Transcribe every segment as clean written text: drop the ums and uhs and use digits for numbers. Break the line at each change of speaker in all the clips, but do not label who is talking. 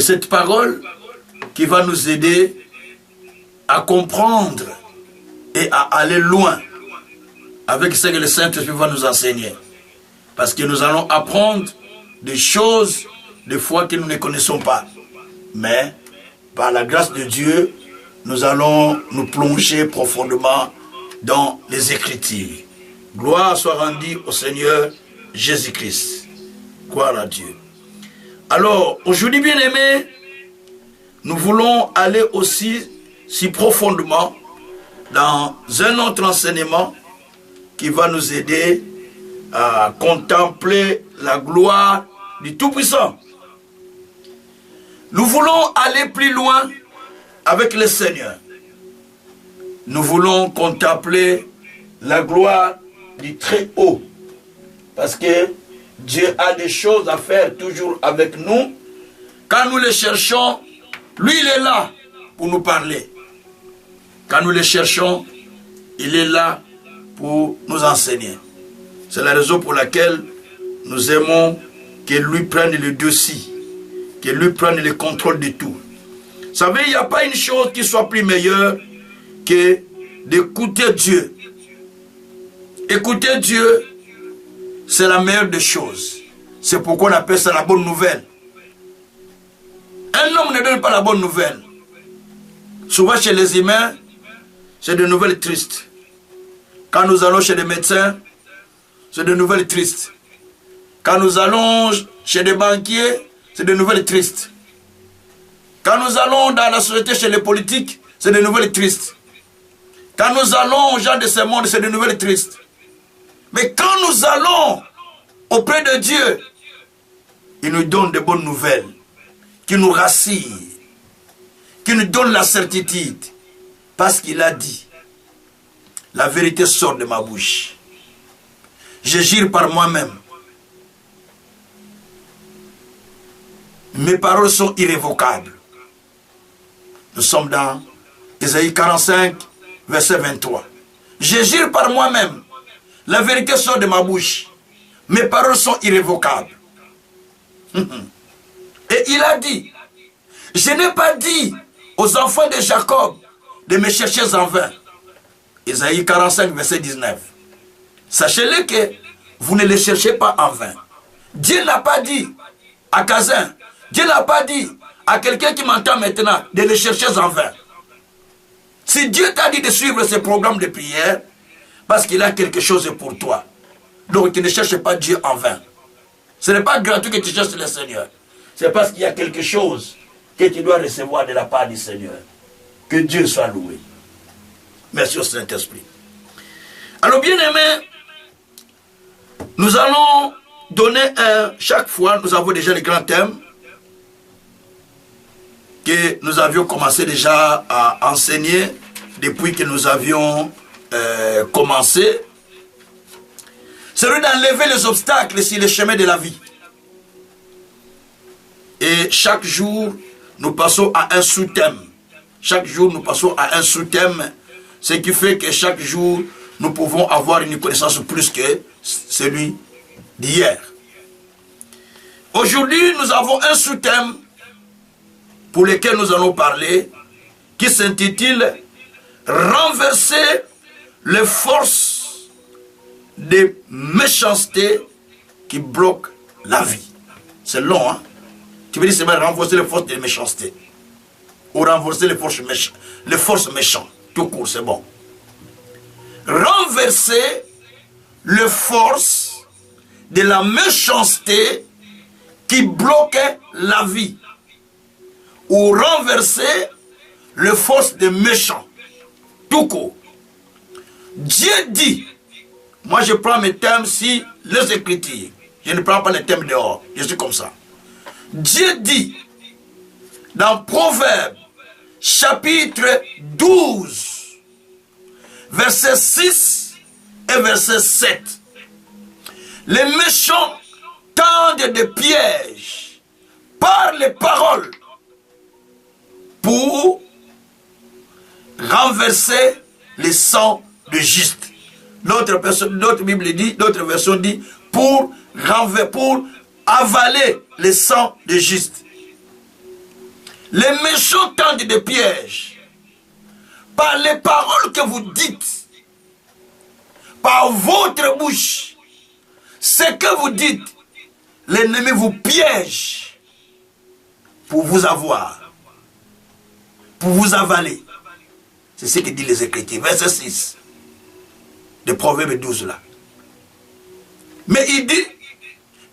cette parole qui va nous aider à comprendre et à aller loin avec ce que le Saint-Esprit va nous enseigner. Parce que nous allons apprendre des choses, des fois que nous ne connaissons pas. Mais, par la grâce de Dieu, nous allons nous plonger profondément dans les Écritures. Gloire soit rendue au Seigneur Jésus-Christ. Gloire à Dieu. Alors, aujourd'hui, bien-aimés, nous voulons aller aussi si profondément dans un autre enseignement qui va nous aider à contempler la gloire du Tout-Puissant. Nous voulons aller plus loin avec le Seigneur. Nous voulons contempler la gloire du Très-Haut. Parce que Dieu a des choses à faire toujours avec nous. Quand nous les cherchons, lui il est là pour nous parler. Quand nous les cherchons, il est là pour nous enseigner. C'est la raison pour laquelle nous aimons que lui prenne le dessus, que lui prenne le contrôle de tout. Vous savez, il n'y a pas une chose qui soit plus meilleure que d'écouter Dieu. Écouter Dieu, c'est la meilleure des choses. C'est pourquoi on appelle ça la bonne nouvelle. Un homme ne donne pas la bonne nouvelle. Souvent chez les humains, c'est des nouvelles tristes. Quand nous allons chez des médecins, c'est des nouvelles tristes. Quand nous allons chez des banquiers, c'est des nouvelles tristes. Quand nous allons dans la société chez les politiques, c'est des nouvelles tristes. Quand nous allons aux gens de ce monde, c'est des nouvelles tristes. Mais quand nous allons auprès de Dieu, il nous donne de bonnes nouvelles, qui nous rassurent, qui nous donne la certitude. Parce qu'il a dit, la vérité sort de ma bouche. Je jure par moi-même. Mes paroles sont irrévocables. Nous sommes dans Ésaïe 45, verset 23. Je jure par moi-même. La vérité sort de ma bouche. Mes paroles sont irrévocables. Et il a dit, je n'ai pas dit aux enfants de Jacob de me chercher en vain. Ésaïe 45, verset 19. Sachez-le que vous ne les cherchez pas en vain. Dieu n'a pas dit à Kazin, Dieu n'a pas dit à quelqu'un qui m'entend maintenant de les chercher en vain. Si Dieu t'a dit de suivre ce programme de prière, parce qu'il a quelque chose pour toi. Donc tu ne cherches pas Dieu en vain. Ce n'est pas gratuit que tu cherches le Seigneur. C'est parce qu'il y a quelque chose que tu dois recevoir de la part du Seigneur. Que Dieu soit loué. Merci au Saint-Esprit. Alors bien aimés, nous allons donner chaque fois, nous avons déjà les grands thèmes que nous avions commencé déjà à enseigner depuis que nous avions commencé. C'est d'enlever les obstacles sur le chemin de la vie. Et chaque jour, nous passons à un sous-thème. Chaque jour, nous passons à un sous-thème, ce qui fait que chaque jour, nous pouvons avoir une connaissance plus que celui d'hier. Aujourd'hui, nous avons un sous-thème pour lequel nous allons parler, qui s'intitule « Renverser les forces de méchanceté qui bloquent la vie ». C'est long, hein? Tu veux dire, c'est renverser les forces de méchanceté. Ou renverser les forces méchantes. Tout court, c'est bon. Renverser les forces de la méchanceté qui bloquent la vie. Ou renverser les forces des méchants. Tout court. Dieu dit, moi je prends mes thèmes si les Écritures. Je ne prends pas les thèmes dehors. Je suis comme ça. Dieu dit, dans Proverbes, chapitre 12, verset 6 et verset 7. Les méchants tendent des pièges par les paroles pour renverser les sangs de juste. D'autres Bible dit, d'autres versions dit, pour avaler les sangs de juste. Les méchants tendent des pièges. Par les paroles que vous dites, par votre bouche, ce que vous dites, l'ennemi vous piège pour vous avoir, pour vous avaler. C'est ce que dit les Écritures. Verset 6 de Proverbe 12 là. Mais il dit,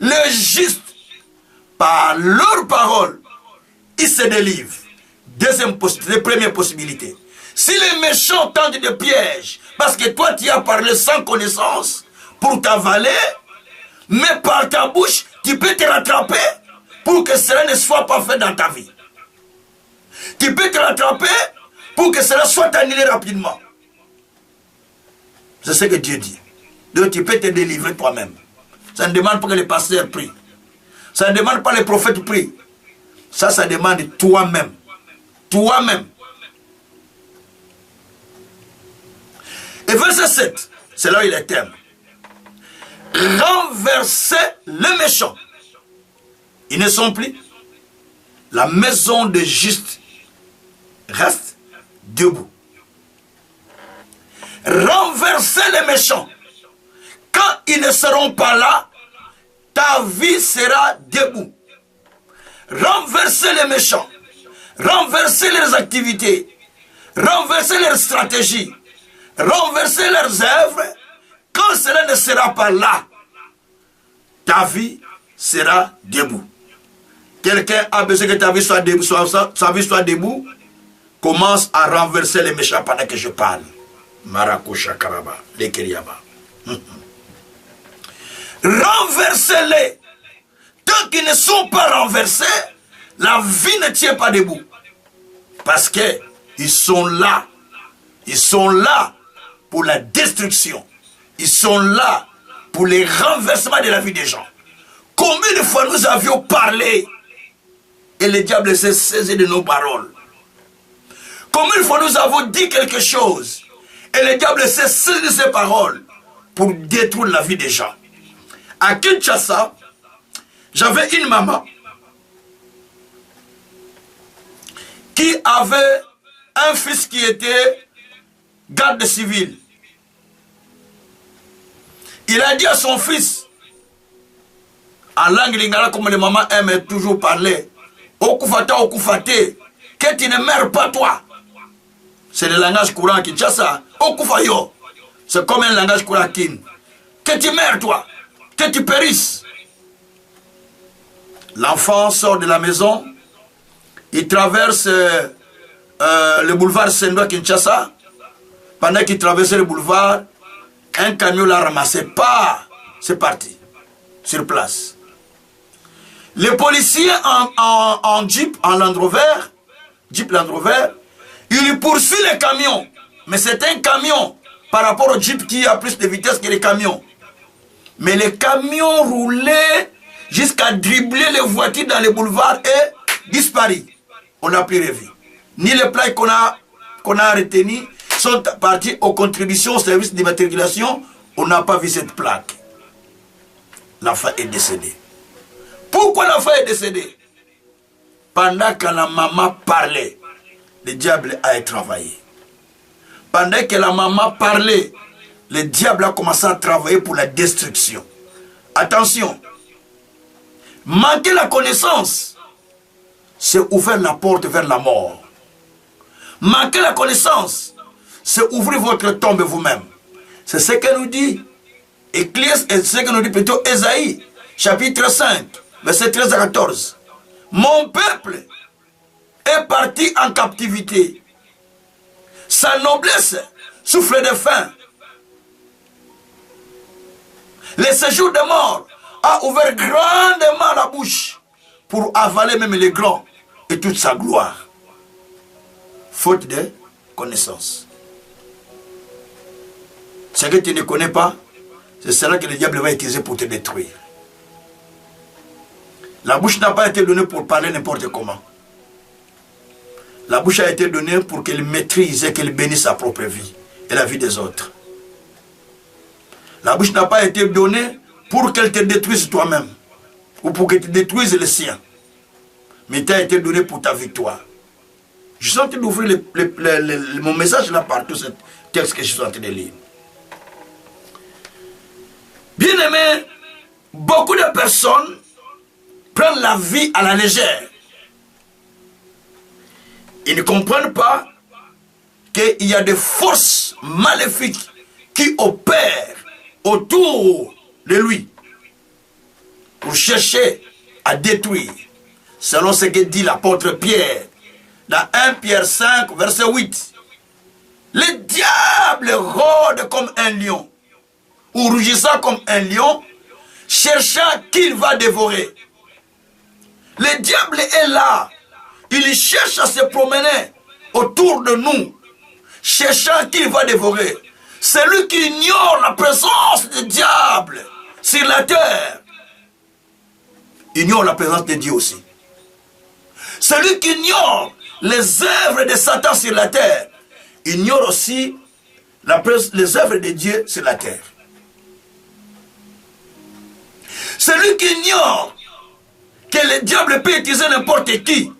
le juste, par leurs paroles, il se délivre. Première possibilité. Si les méchants tendent des pièges, parce que toi tu as parlé sans connaissance pour t'avaler, mais par ta bouche, tu peux te rattraper pour que cela ne soit pas fait dans ta vie. Tu peux te rattraper pour que cela soit annulé rapidement. C'est ce que Dieu dit. Donc tu peux te délivrer toi-même. Ça ne demande pas que les pasteurs prient. Ça ne demande pas que les prophètes prient. Ça demande toi-même. Toi-même. Et verset 7, c'est là où il est terme. Renverser les méchants. Ils ne sont plus. La maison de juste reste debout. Renverser les méchants. Quand ils ne seront pas là, ta vie sera debout. Renverser les méchants. Renverser leurs activités. Renverser leurs stratégies. Renverser leurs œuvres. Quand cela ne sera pas là, ta vie sera debout. Quelqu'un a besoin que ta vie soit debout, sa vie soit debout. Commence à renverser les méchants pendant que je parle. Marakusha Karaba, les Kiriaba. Renversez-les. Tant qu'ils ne sont pas renversés, la vie ne tient pas debout. Parce qu'ils sont là. Ils sont là pour la destruction. Ils sont là pour les renversements de la vie des gens. Combien de fois nous avions parlé et le diable s'est saisi de nos paroles? Combien de fois nous avons dit quelque chose et le diable s'est saisi de ses paroles pour détruire la vie des gens? À Kinshasa, j'avais une maman qui avait un fils qui était garde civil. Il a dit à son fils, en langue lingala, comme les mamans aiment toujours parler, Okufata, Okufate, que tu ne meurs pas toi. C'est le langage courant à Kinshasa. Okufayo, c'est comme un langage courant à Kin. Que tu meurs toi, que tu périsses. L'enfant sort de la maison, il traverse le boulevard Sendwa Kinshasa. Pendant qu'il traversait le boulevard, un camion l'a ramassé. C'est parti. Sur place. Les policiers en Jeep, en Land Rover, Jeep Land Rover, ils poursuivent les camions. Mais c'est un camion par rapport au Jeep qui a plus de vitesse que les camions. Mais les camions roulaient jusqu'à dribbler les voitures dans les boulevards et disparaît. On n'a plus revu. Ni les plaques qu'on a retenues sont partis aux contributions au service d'immatriculation. On n'a pas vu cette plaque. L'enfant est décédé. Pourquoi l'enfant est décédé? Pendant que la maman parlait, le diable a travaillé. Pendant que la maman parlait, le diable a commencé à travailler pour la destruction. Attention, manquer la connaissance, c'est ouvrir la porte vers la mort. Manquer la connaissance, c'est ouvrir votre tombe vous-même. C'est ce que nous dit c'est ce que nous dit plutôt Ésaïe, chapitre 5, verset 13 à 14. Mon peuple est parti en captivité. Sa noblesse souffle de faim. Le séjour de mort a ouvert grandement la bouche pour avaler même les grands et toute sa gloire. Faute de connaissance. Ce que tu ne connais pas, c'est cela que le diable va utiliser pour te détruire. La bouche n'a pas été donnée pour parler n'importe comment. La bouche a été donnée pour qu'elle maîtrise et qu'elle bénisse sa propre vie et la vie des autres. La bouche n'a pas été donnée pour qu'elle te détruise toi-même ou pour qu'elle te détruise les siens. Mais elle a été donnée pour ta victoire. Je suis en train d'ouvrir mon message là par tout ce texte que je suis en train de lire. Bien aimé, beaucoup de personnes prennent la vie à la légère. Ils ne comprennent pas qu'il y a des forces maléfiques qui opèrent autour de lui pour chercher à détruire, selon ce que dit l'apôtre Pierre dans 1 Pierre 5 verset 8. Le diable rôde comme un lion, ou rugissant comme un lion, cherchant qu'il va dévorer. Le diable est là, il cherche à se promener autour de nous, cherchant qu'il va dévorer. Celui qui ignore la présence du diable sur la terre, ignore la présence de Dieu aussi. Celui qui ignore les œuvres de Satan sur la terre, ignore aussi les œuvres de Dieu sur la terre. Celui qui ignore que le diable peut utiliser n'importe qui,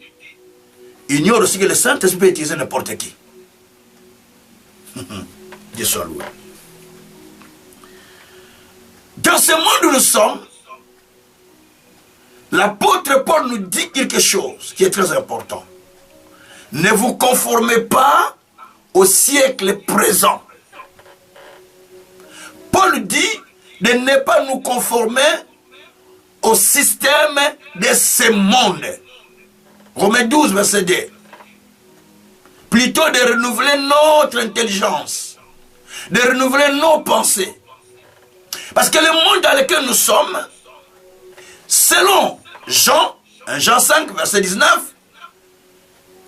ignore aussi que le Saint-Esprit peut utiliser n'importe qui. Dieu soit loué. Dans ce monde où nous sommes, l'apôtre Paul nous dit quelque chose qui est très important. Ne vous conformez pas au siècle présent. Paul dit de ne pas nous conformer au système de ce monde. Romains 12, verset 2. Plutôt de renouveler notre intelligence, de renouveler nos pensées. Parce que le monde dans lequel nous sommes, selon Jean 5, verset 19,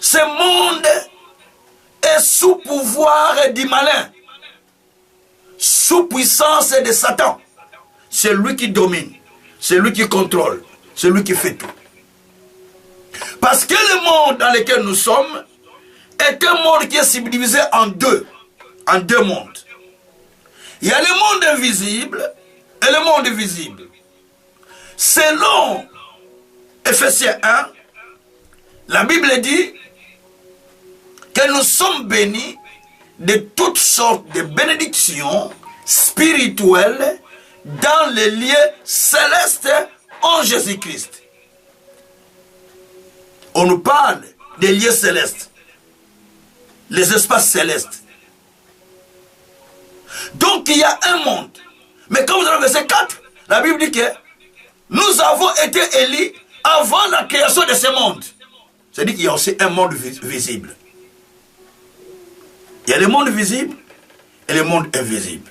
ce monde est sous pouvoir du malin, sous puissance de Satan. C'est lui qui domine, c'est lui qui contrôle, c'est lui qui fait tout. Parce que le monde dans lequel nous sommes est un monde qui est subdivisé en deux mondes. Il y a le monde invisible et le monde visible. Selon Ephésiens 1, la Bible dit que nous sommes bénis de toutes sortes de bénédictions spirituelles dans les lieux célestes en Jésus-Christ. On nous parle des lieux célestes, les espaces célestes. Donc il y a un monde. Mais comme dans le verset 4, la Bible dit que nous avons été élus avant la création de ce monde. C'est-à-dire qu'il y a aussi un monde visible. Il y a le monde visible et le monde invisible.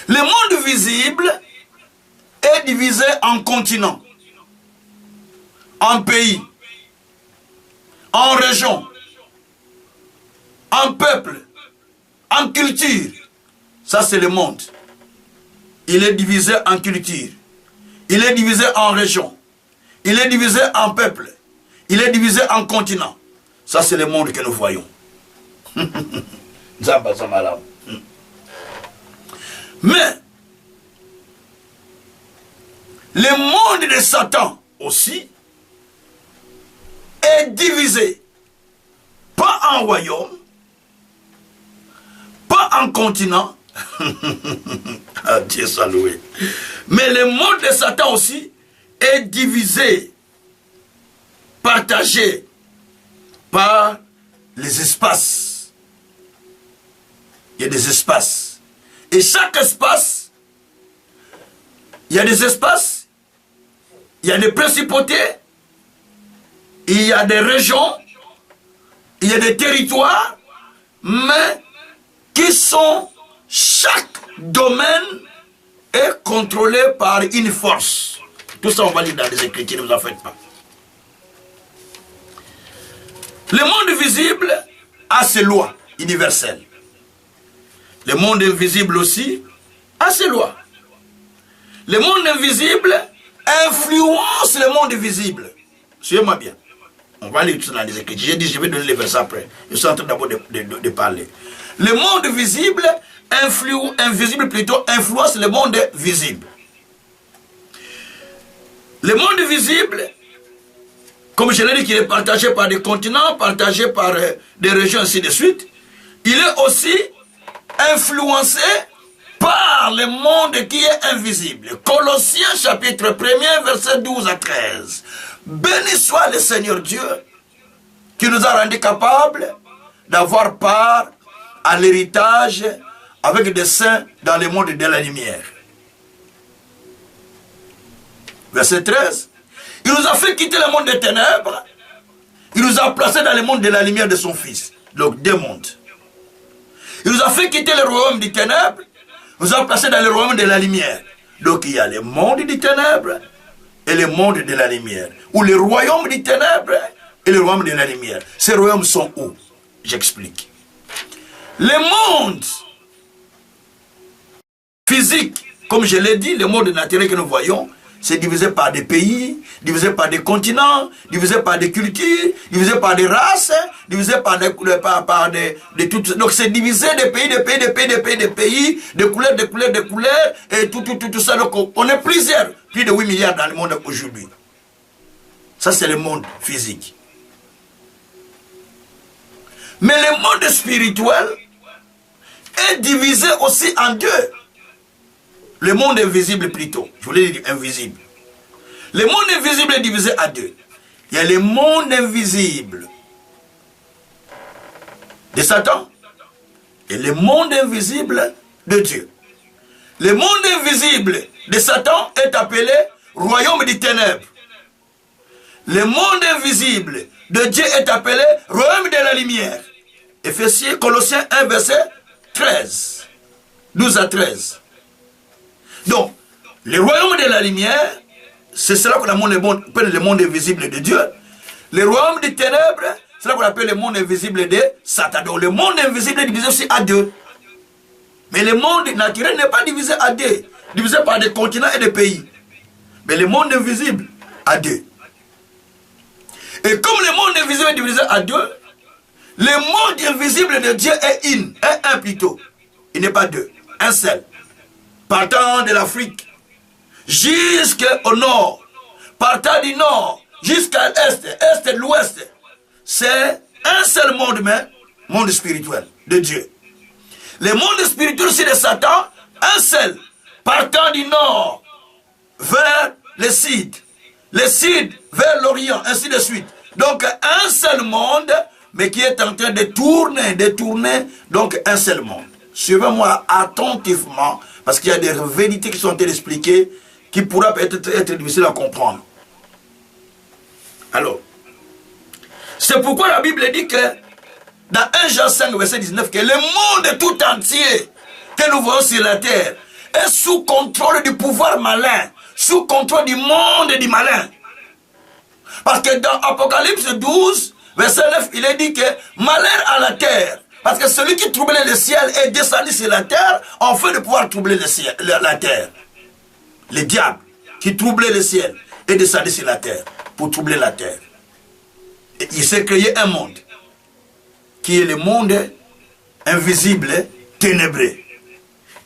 Le monde visible est divisé en continents, en pays, en régions, en peuples, en culture. Ça, c'est le monde. Il est divisé en culture. Il est divisé en régions. Il est divisé en peuples. Il est divisé en continents. Ça, c'est le monde que nous voyons. Mais, le monde de Satan aussi est divisé. Pas en royaume, pas en continent. Dieu soit loué. Mais le monde de Satan aussi est divisé, partagé par les espaces. Il y a des espaces. Et chaque espace, il y a des espaces, il y a des principautés, il y a des régions, il y a des territoires, mais qui sont, chaque domaine est contrôlé par une force. Tout ça on va lire dans les Écritures, ne vous en faites pas. Le monde visible a ses lois universelles. Le monde invisible aussi a ses lois. Le monde invisible influence le monde visible. Suivez-moi bien. On va lire tout ça dans les Écritures. J'ai dit, je vais donner les versets après. Je suis en train d'abord de parler. Le monde visible, invisible plutôt, influence le monde visible. Le monde visible comme je l'ai dit, qu'il est partagé par des continents, partagé par des régions, ainsi de suite, il est aussi influencé par le monde qui est invisible. Colossiens chapitre 1er, verset 12 à 13. Béni soit le Seigneur Dieu qui nous a rendus capables d'avoir part à l'héritage avec des saints dans le monde de la lumière. Verset 13. Il nous a fait quitter le monde des ténèbres. Il nous a placés dans le monde de la lumière de son Fils. Donc deux mondes. Il nous a fait quitter le royaume des ténèbres. Il nous a placés dans le royaume de la lumière. Donc il y a le monde des ténèbres et le monde de la lumière. Ou le royaume des ténèbres et le royaume de la lumière. Ces royaumes sont où? J'explique. Le monde physique, comme je l'ai dit, le monde naturel que nous voyons, c'est divisé par des pays, divisé par des continents, divisé par des cultures, divisé par des races, divisé par des toutes. Donc c'est divisé des pays, des pays, des pays, des pays, des pays, des couleurs, des couleurs, des couleurs, et tout ça. Donc on est plusieurs, plus de 8 milliards dans le monde aujourd'hui. Ça c'est le monde physique. Mais le monde spirituel est divisé aussi en deux. Le monde invisible plutôt. Je voulais dire invisible. Le monde invisible est divisé en deux. Il y a le monde invisible de Satan et le monde invisible de Dieu. Le monde invisible de Satan est appelé royaume des ténèbres. Le monde invisible de Dieu est appelé royaume de la lumière. Éphésiens, Colossiens 1, verset 13. 12 à 13. Donc, le royaume de la lumière, c'est cela qu'on appelle le monde invisible de Dieu. Le royaume des ténèbres, c'est cela qu'on appelle le monde invisible de Satan. Donc, le monde invisible est divisé aussi à deux. Mais le monde naturel n'est pas divisé à deux, divisé par des continents et des pays. Mais le monde invisible à deux. Et comme le monde invisible est divisé à deux, le monde invisible de Dieu est un plutôt. Il n'est pas deux, un seul. Partant de l'Afrique jusqu'au nord, partant du nord jusqu'à l'est, est de l'ouest, c'est un seul monde, mais monde spirituel de Dieu. Le monde spirituel, c'est de Satan, un seul, partant du nord vers le sud vers l'orient, ainsi de suite. Donc un seul monde, mais qui est en train de tourner, donc un seul monde. Suivez-moi attentivement, parce qu'il y a des vérités qui sont en train d'expliquer, qui pourraient être difficiles à comprendre. Alors, c'est pourquoi la Bible dit que, dans 1 Jean 5, verset 19, que le monde tout entier que nous voyons sur la terre est sous contrôle du pouvoir malin, sous contrôle du monde du malin. Parce que dans Apocalypse 12, verset 9, il est dit que malheur à la terre. Parce que celui qui troublait le ciel est descendu sur la terre, en fait de pouvoir troubler le ciel, la terre. Le diable qui troublait le ciel est descendu sur la terre pour troubler la terre. Et il s'est créé un monde qui est le monde invisible, ténébreux.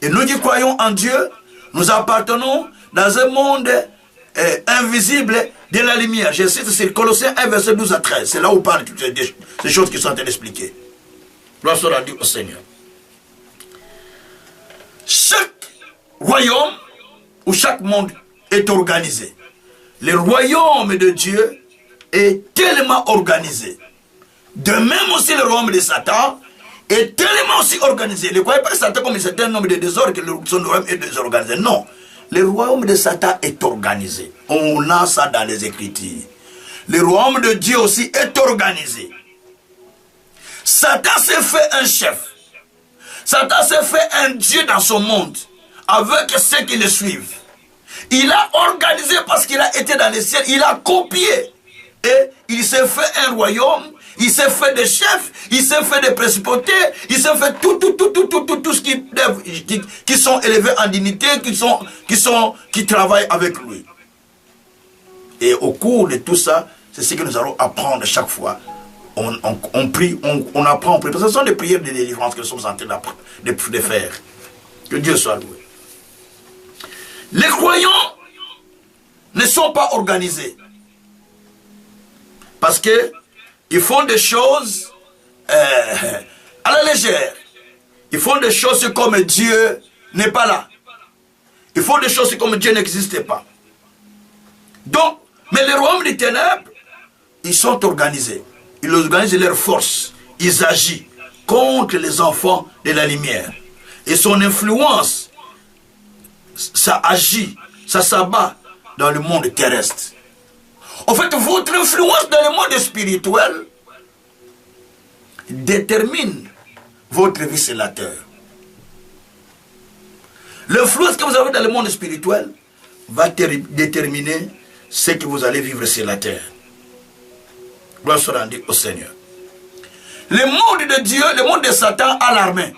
Et nous qui croyons en Dieu, nous appartenons dans un monde invisible de la lumière. Je cite, c'est Colossiens 1, verset 12 à 13. C'est là où on parle de toutes ces choses qui sont en train d'expliquer. Gloire soit rendue au Seigneur. Chaque royaume ou chaque monde est organisé. Le royaume de Dieu est tellement organisé. De même aussi le royaume de Satan est tellement aussi organisé. Ne croyez pas Satan comme un certain nombre de désordres, que son royaume est désorganisé. Non. Le royaume de Satan est organisé. On a ça dans les Écritures. Le royaume de Dieu aussi est organisé. Satan s'est fait un chef. Satan s'est fait un Dieu dans son monde, avec ceux qui le suivent. Il a organisé parce qu'il a été dans les ciels, il a copié. Et il s'est fait un royaume, il s'est fait des chefs, il s'est fait des principautés, il s'est fait tout ce qui sont élevés en dignité, qui travaillent avec lui. Et au cours de tout ça, c'est ce que nous allons apprendre chaque fois. On prie, on apprend, on prie. Parce que ce sont des prières de délivrance que nous sommes en train de faire. Que Dieu soit loué. Les croyants ne sont pas organisés. Parce que ils font des choses à la légère. Ils font des choses comme Dieu n'est pas là. Ils font des choses comme Dieu n'existait pas. Donc, mais les royaumes des ténèbres, ils sont organisés. Ils organisent leurs forces. Ils agissent contre les enfants de la lumière. Et son influence, ça agit, ça s'abat dans le monde terrestre. En fait, votre influence dans le monde spirituel détermine votre vie sur la terre. L'influence que vous avez dans le monde spirituel va déterminer ce que vous allez vivre sur la terre. Gloire soit rendue au Seigneur. Le monde de Dieu, le monde de Satan a l'armée.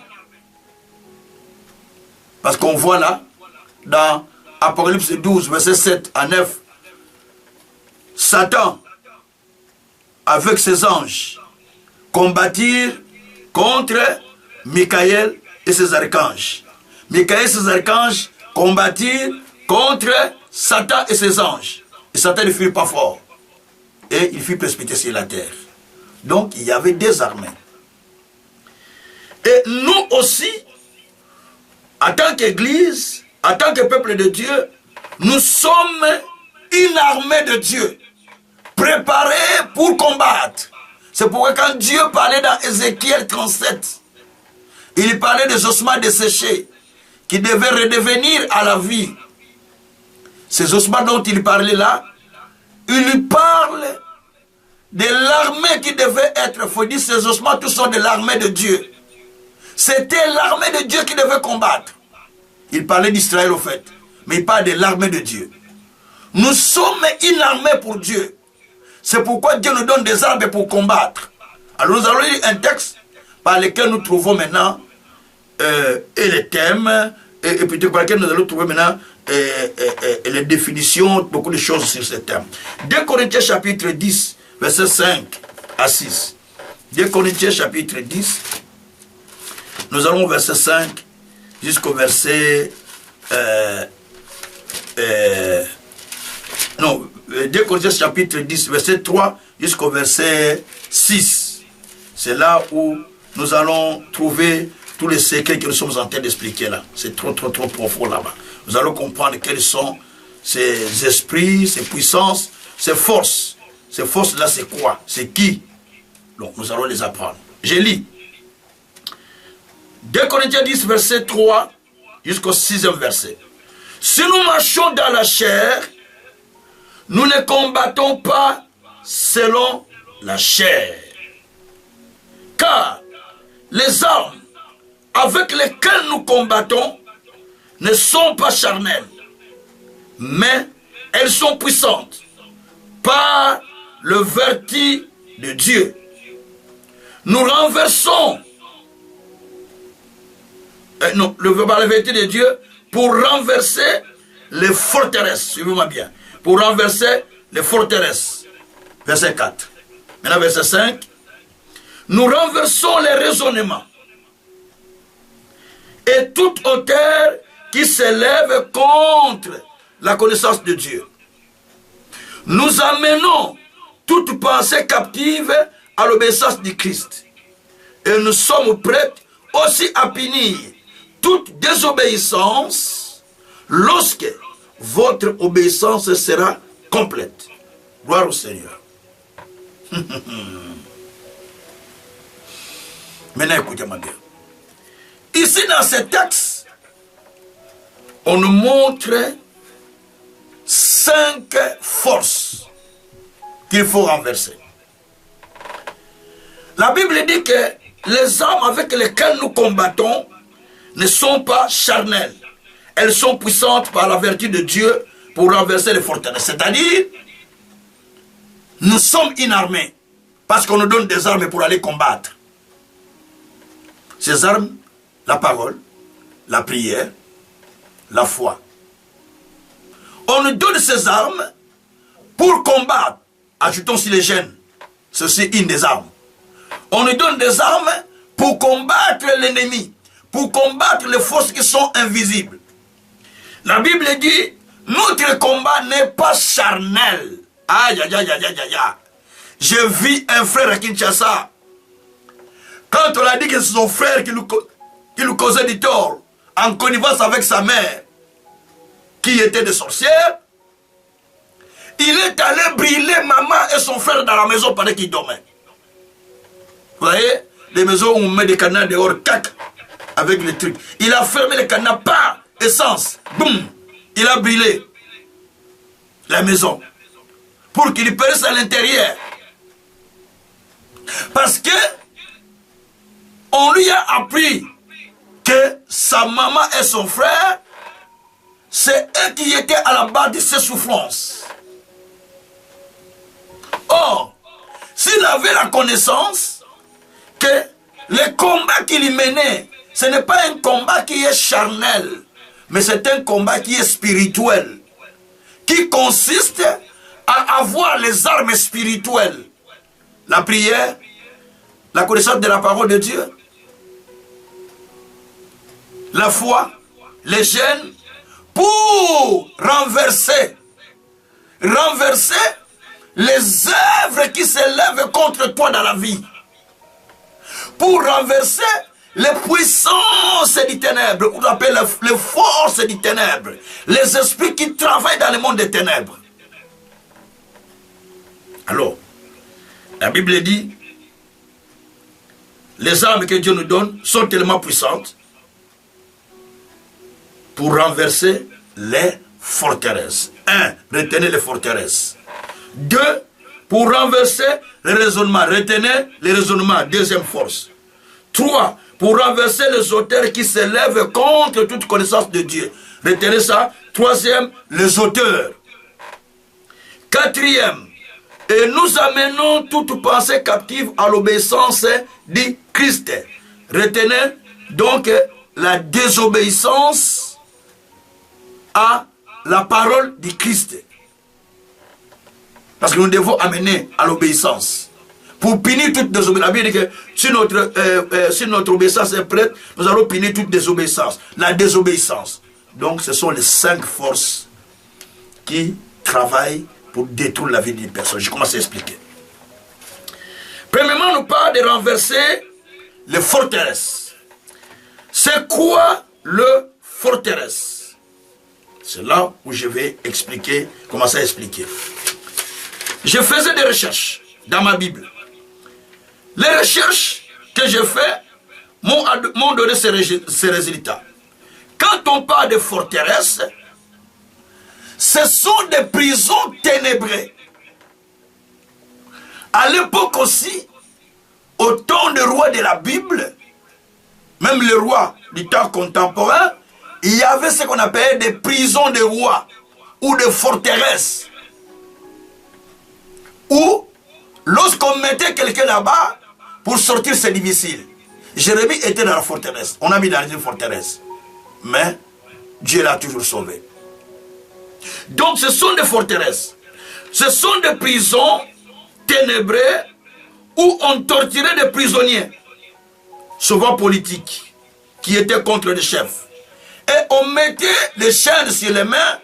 Parce qu'on voit là, dans Apocalypse 12, verset 7 à 9, Satan, avec ses anges, combattirent contre Michael et ses archanges. Michael et ses archanges combattirent contre Satan et ses anges. Et Satan ne fut pas fort. Et il fut précipité sur la terre. Donc il y avait des armées. Et nous aussi, en tant qu'Église, en tant que peuple de Dieu, nous sommes une armée de Dieu, préparée pour combattre. C'est pourquoi quand Dieu parlait dans Ézéchiel 37, il parlait des ossements desséchés qui devaient redevenir à la vie. Ces ossements dont il parlait là, il parle de l'armée qui devait être. Il faut dire ces ossements, tous sont de l'armée de Dieu. C'était l'armée de Dieu qui devait combattre. Il parlait d'Israël au fait, mais il parle de l'armée de Dieu. Nous sommes une armée pour Dieu. C'est pourquoi Dieu nous donne des armes pour combattre. Alors nous allons lire un texte par lequel nous trouvons maintenant et les thèmes, et puis par lequel nous allons trouver maintenant les définitions, beaucoup de choses sur ce thème. 2 Corinthiens chapitre 10, verset 5 à 6. 2 Corinthiens chapitre 10, nous allons au verset 5 jusqu'au verset... 2 Corinthiens chapitre 10, verset 3 jusqu'au verset 6. C'est là où nous allons trouver tous les secrets que nous sommes en train d'expliquer là. C'est trop profond là-bas. Nous allons comprendre quels sont ces esprits, ces puissances, ces forces. Ces forces-là, c'est quoi? C'est qui? Donc, nous allons les apprendre. Je lis. 2 Corinthiens 10, verset 3 jusqu'au 6e verset. Si nous marchons dans la chair, nous ne combattons pas selon la chair. Car les armes avec lesquelles nous combattons ne sont pas charnelles, mais elles sont puissantes par le vertu de Dieu. Nous renversons par le vertu de Dieu pour renverser les forteresses. Suivez-moi bien. Pour renverser les forteresses. Verset 4. Maintenant, verset 5. Nous renversons les raisonnements et toute hauteur qui s'élève contre la connaissance de Dieu. Nous amenons toute pensée captive à l'obéissance du Christ. Et nous sommes prêts aussi à punir toute désobéissance lorsque votre obéissance sera complète. Gloire au Seigneur. Maintenant, écoutez-moi bien. Ici, dans ce texte, on nous montre 5 forces qu'il faut renverser. La Bible dit que les armes avec lesquelles nous combattons ne sont pas charnelles. Elles sont puissantes par la vertu de Dieu pour renverser les forteresses. C'est-à-dire, nous sommes une armée parce qu'on nous donne des armes pour aller combattre. Ces armes, la parole, la prière, la foi. On nous donne ces armes pour combattre. Ajoutons si les gènes, ceci une des armes. On nous donne des armes pour combattre l'ennemi, pour combattre les forces qui sont invisibles. La Bible dit, notre combat n'est pas charnel. Aïe, aïe, aïe, aïe, aïe, aïe. J'ai vu un frère à Kinshasa. Quand on a dit que c'est son frère qui lui causait du tort, en connivence avec sa mère, qui était des sorcières, il est allé brûler maman et son frère dans la maison pendant qu'ils dormaient. Vous voyez, les maisons où on met des cadenas dehors, cac, avec les trucs. Il a fermé les cadenas, pas essence, boum, il a brûlé la maison pour qu'il périsse à l'intérieur. Parce que on lui a appris que sa maman et son frère, c'est eux qui étaient à la base de ses souffrances. Or, s'il avait la connaissance que le combat qu'il menait, ce n'est pas un combat qui est charnel, mais c'est un combat qui est spirituel, qui consiste à avoir les armes spirituelles. La prière, la connaissance de la parole de Dieu, la foi, les jeûnes, pour renverser les œuvres qui s'élèvent contre toi dans la vie. Pour renverser les puissances du ténèbres, on appelle les forces du ténèbres, les esprits qui travaillent dans le monde des ténèbres. Alors, la Bible dit, les armes que Dieu nous donne sont tellement puissantes pour renverser les forteresses. 1. Retenez les forteresses. 2. Pour renverser les raisonnements. Retenez les raisonnements. Deuxième force. 3. Pour renverser les auteurs qui s'élèvent contre toute connaissance de Dieu. Retenez ça. 3e, les auteurs. 4e, et nous amenons toute pensée captive à l'obéissance du Christ. Retenez donc la désobéissance à la parole du Christ. Parce que nous devons amener à l'obéissance. Pour punir toute désobéissance. La Bible dit que si notre obéissance est prête, nous allons punir toute désobéissance. La désobéissance. Donc ce sont les 5 forces qui travaillent pour détruire la vie d'une personne. Je commence à expliquer. Premièrement, nous parlons de renverser les forteresses. C'est quoi le forteresse? C'est là où je vais expliquer, commencer à expliquer. Je faisais des recherches dans ma Bible. Les recherches que j'ai faites m'ont donné ces résultats. Quand on parle de forteresses, ce sont des prisons ténébreuses. À l'époque aussi, au temps des rois de la Bible, même les rois du temps contemporain, il y avait ce qu'on appelait des prisons de rois ou des forteresses. Où, lorsqu'on mettait quelqu'un là-bas, pour sortir c'est difficile. Jérémie était dans la forteresse. On a mis dans une forteresse. Mais Dieu l'a toujours sauvé. Donc ce sont des forteresses. Ce sont des prisons ténébreuses où on torturait des prisonniers, souvent politiques, qui étaient contre les chefs. Et on mettait les chaînes sur les mains,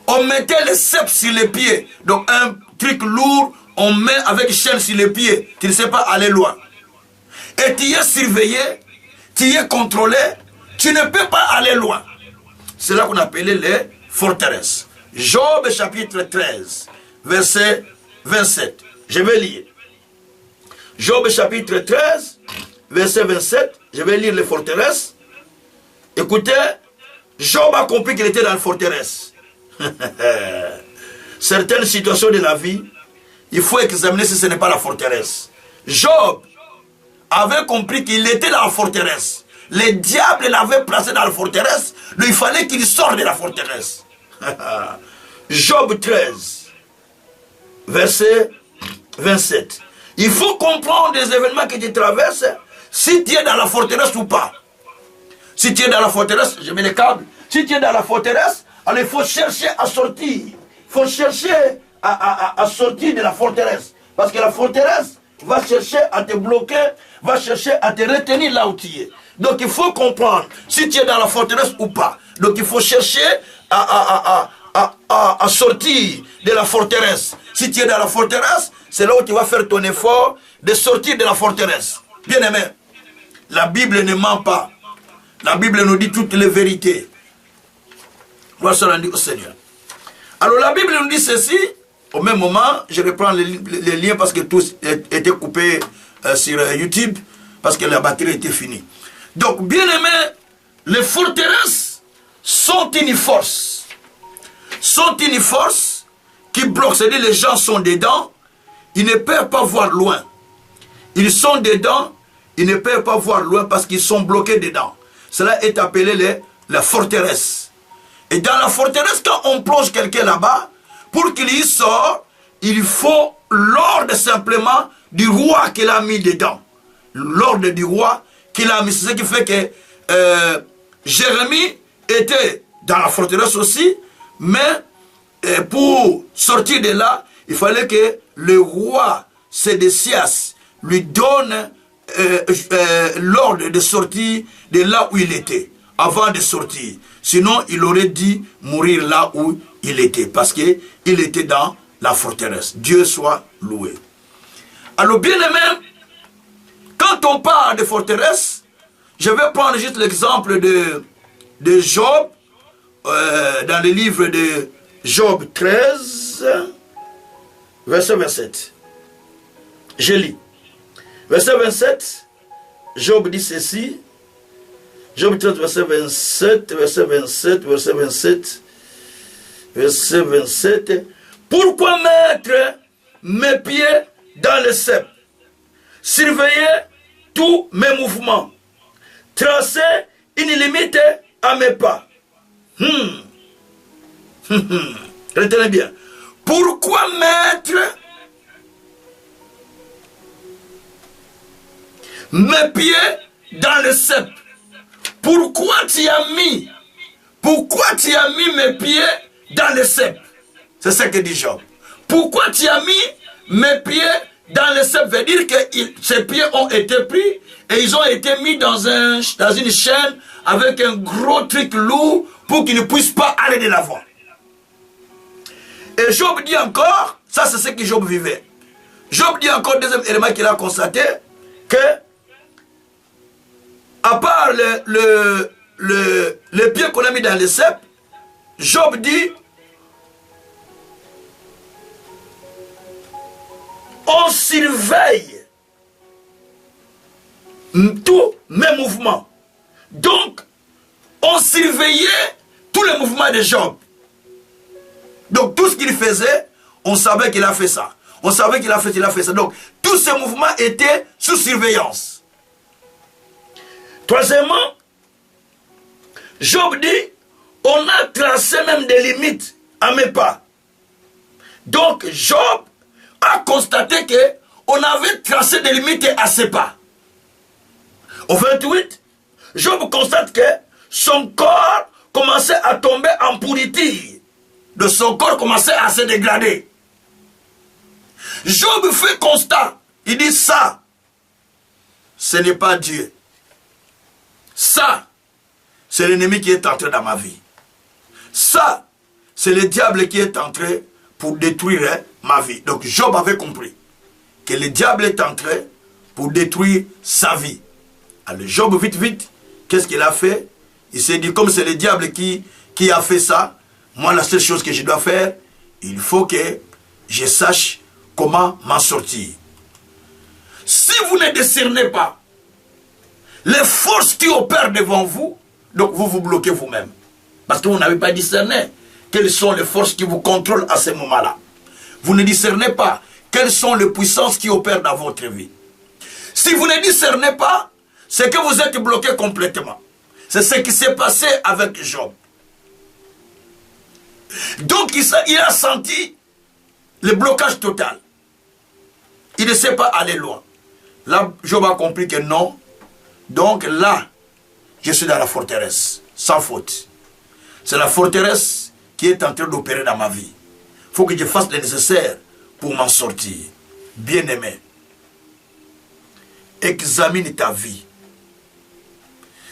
on mettait les ceps sur les pieds. Donc un truc lourd, on met avec chaîne sur les pieds. Tu ne sais pas aller loin. Et tu es surveillé, tu es contrôlé, tu ne peux pas aller loin. C'est là qu'on appelait les forteresses. Job chapitre 13, verset 27. Je vais lire. Job chapitre 13, verset 27. Je vais lire les forteresses. Écoutez, Job a compris qu'il était dans la forteresse. Certaines situations de la vie, il faut examiner si ce n'est pas la forteresse. Job avait compris qu'il était dans la forteresse. Le diable l'avait placé dans la forteresse, donc il fallait qu'il sorte de la forteresse. Job 13, verset 27. Il faut comprendre les événements que tu traverses, si tu es dans la forteresse ou pas. Si tu es dans la forteresse, je mets les câbles. Si tu es dans la forteresse, alors il faut chercher à sortir. Il faut chercher à sortir de la forteresse. Parce que la forteresse va chercher à te bloquer, va chercher à te retenir là où tu es. Donc il faut comprendre si tu es dans la forteresse ou pas. Donc il faut chercher à sortir de la forteresse. Si tu es dans la forteresse, c'est là où tu vas faire ton effort de sortir de la forteresse. Bien aimé, la Bible ne ment pas. La Bible nous dit toutes les vérités. Gloire soit rendue au Seigneur. Alors la Bible nous dit ceci. Au même moment, je reprends les liens parce que tous étaient coupés sur YouTube, parce que la batterie était finie. Donc, bien aimé, les forteresses sont une force. Sont une force qui bloque. C'est-à-dire les gens sont dedans, ils ne peuvent pas voir loin. Ils sont dedans, ils ne peuvent pas voir loin parce qu'ils sont bloqués dedans. Cela est appelé la forteresse. Et dans la forteresse, quand on plonge quelqu'un là-bas, pour qu'il y sorte, il faut l'ordre simplement du roi qu'il a mis dedans. L'ordre du roi qu'il a mis. C'est ce qui fait que Jérémie était dans la forteresse aussi, mais pour sortir de là, il fallait que le roi Sédécias lui donne l'ordre de sortir de là où il était, avant de sortir. Sinon, il aurait dû mourir là où il était, parce qu'il était dans la forteresse. Dieu soit loué. Alors, bien aimé, quand on parle de forteresse, je vais prendre juste l'exemple de Job, dans le livre de Job 13, verset 27. Je lis. Verset 27, Job dit ceci. Job 13, verset 27, verset 27, verset 27, verset 27. Pourquoi mettre mes pieds dans le cep? Surveiller tous mes mouvements. Tracer une limite à mes pas. Retenez bien. Pourquoi mettre mes pieds dans le cep? Pourquoi tu as mis mes pieds dans le cep? C'est ce que dit Job. Pourquoi tu as mis mes pieds dans le cep? Veut dire que ces pieds ont été pris et ils ont été mis dans une chaîne avec un gros truc lourd pour qu'ils ne puissent pas aller de l'avant. Et Job dit encore, ça c'est ce que Job vivait. Job dit encore, deuxième élément qu'il a constaté, que à part le pied qu'on a mis dans le cep, Job dit, on surveille tous mes mouvements. Donc, on surveillait tous les mouvements de Job. Donc, tout ce qu'il faisait, on savait qu'il a fait ça. On savait qu'il a fait ça. Donc, tous ces mouvements étaient sous surveillance. Troisièmement, Job dit, on a tracé même des limites à mes pas. Donc, Job a constaté qu'on avait tracé des limites à ses pas. Au 28, Job constate que son corps commençait à tomber en pourriture. De son corps commençait à se dégrader. Job fait constat. Il dit ça, ce n'est pas Dieu. Ça, c'est l'ennemi qui est entré dans ma vie. Ça, c'est le diable qui est entré pour détruire ma vie. Donc Job avait compris que le diable est entré pour détruire sa vie. Alors Job, vite, qu'est-ce qu'il a fait? Il s'est dit, comme c'est le diable qui a fait ça, moi la seule chose que je dois faire, il faut que je sache comment m'en sortir. Si vous ne discernez pas les forces qui opèrent devant vous, donc vous vous bloquez vous-même. Parce que vous n'avez pas discerné quelles sont les forces qui vous contrôlent à ce moment-là. Vous ne discernez pas quelles sont les puissances qui opèrent dans votre vie. Si vous ne discernez pas, c'est que vous êtes bloqué complètement. C'est ce qui s'est passé avec Job. Donc il a senti le blocage total. Il ne sait pas aller loin. Là, Job a compris que non. Donc là, je suis dans la forteresse, sans faute. C'est la forteresse qui est en train d'opérer dans ma vie. Il faut que je fasse le nécessaire pour m'en sortir. Bien-aimé, examine ta vie.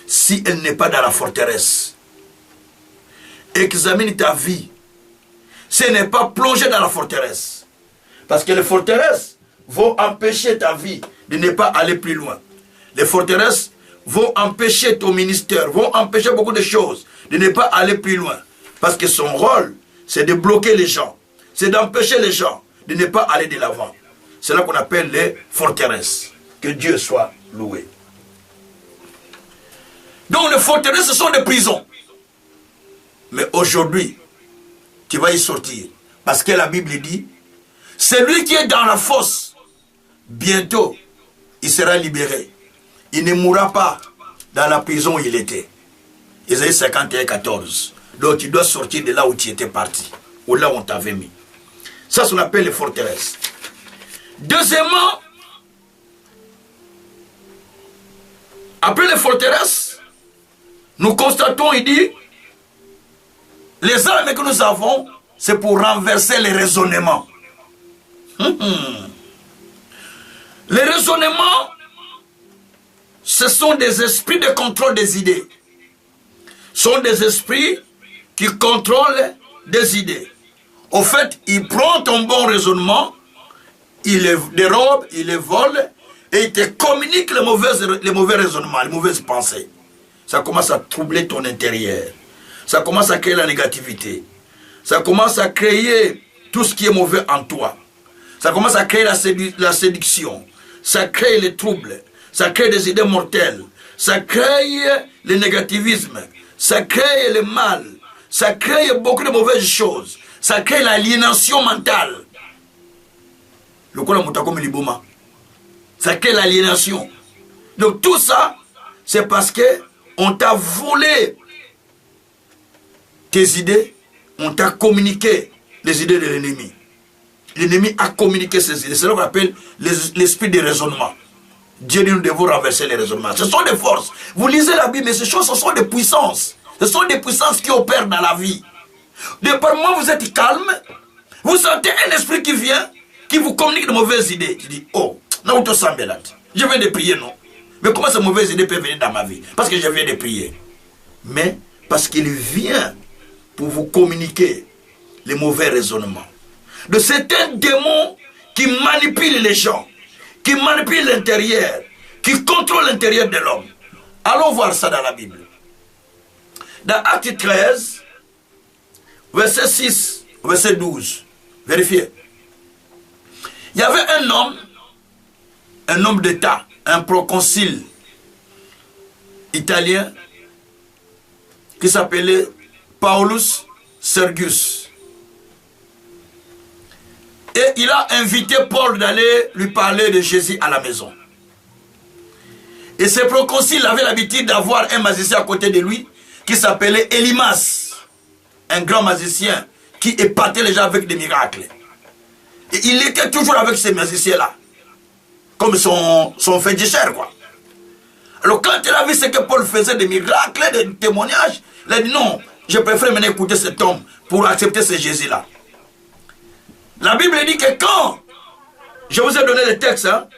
Si elle n'est pas dans la forteresse, examine ta vie. Si elle n'est pas plongée dans la forteresse. Parce que les forteresses vont empêcher ta vie de ne pas aller plus loin. Les forteresses vont empêcher ton ministère, vont empêcher beaucoup de choses de ne pas aller plus loin. Parce que son rôle, c'est de bloquer les gens. C'est d'empêcher les gens de ne pas aller de l'avant. C'est là qu'on appelle les forteresses. Que Dieu soit loué. Donc les forteresses, ce sont des prisons. Mais aujourd'hui, tu vas y sortir. Parce que la Bible dit, celui qui est dans la fosse, bientôt, il sera libéré. Il ne mourra pas dans la prison où il était. Isaïe 51, 14. Donc tu dois sortir de là où tu étais parti. Ou là où on t'avait mis. Ça, c'est ce qu'on appelle les forteresses. Deuxièmement, après les forteresses, nous constatons, il dit, les armes que nous avons, c'est pour renverser les raisonnements. Les raisonnements, ce sont des esprits de contrôle des idées. Ce sont des esprits qui contrôlent des idées. Au fait, il prend ton bon raisonnement, il les dérobe, il les vole, et il te communique les mauvais raisonnements, les mauvaises pensées. Ça commence à troubler ton intérieur. Ça commence à créer la négativité. Ça commence à créer tout ce qui est mauvais en toi. Ça commence à créer la séduction. Ça crée les troubles. Ça crée des idées mortelles. Ça crée le négativisme. Ça crée le mal. Ça crée beaucoup de mauvaises choses. Ça crée l'aliénation mentale. Ça crée l'aliénation. Donc tout ça, c'est parce que on t'a volé tes idées, on t'a communiqué les idées de l'ennemi. L'ennemi a communiqué ses idées. C'est ce qu'on appelle l'esprit de raisonnement. Dieu dit, nous devons renverser les raisonnements. Ce sont des forces. Vous lisez la Bible, mais ces choses, ce sont des puissances. Ce sont des puissances qui opèrent dans la vie. De par moment, vous êtes calme. Vous sentez un esprit qui vient, qui vous communique de mauvaises idées. Tu dis, oh, non, je viens de prier, non. Mais comment ces mauvaises idées peuvent venir dans ma vie? Parce que je viens de prier. Mais parce qu'il vient pour vous communiquer les mauvais raisonnements. De certains démons qui manipulent les gens, qui manipulent l'intérieur, qui contrôlent l'intérieur de l'homme. Allons voir ça dans la Bible. Dans Acte 13, verset 6, verset 12, vérifiez. Il y avait un homme d'État, un proconsul italien qui s'appelait Paulus Sergius. Et il a invité Paul d'aller lui parler de Jésus à la maison. Et ce proconsul avait l'habitude d'avoir un magicien à côté de lui qui s'appelait Elimas, un grand magicien qui épatait les gens avec des miracles. Et il était toujours avec ces magiciens-là, comme son féticheur, quoi. Alors quand il a vu ce que Paul faisait, des miracles, des témoignages, il a dit non, je préfère maintenant écouter cet homme pour accepter ce Jésus-là. La Bible dit que quand, je vous ai donné le texte, hein,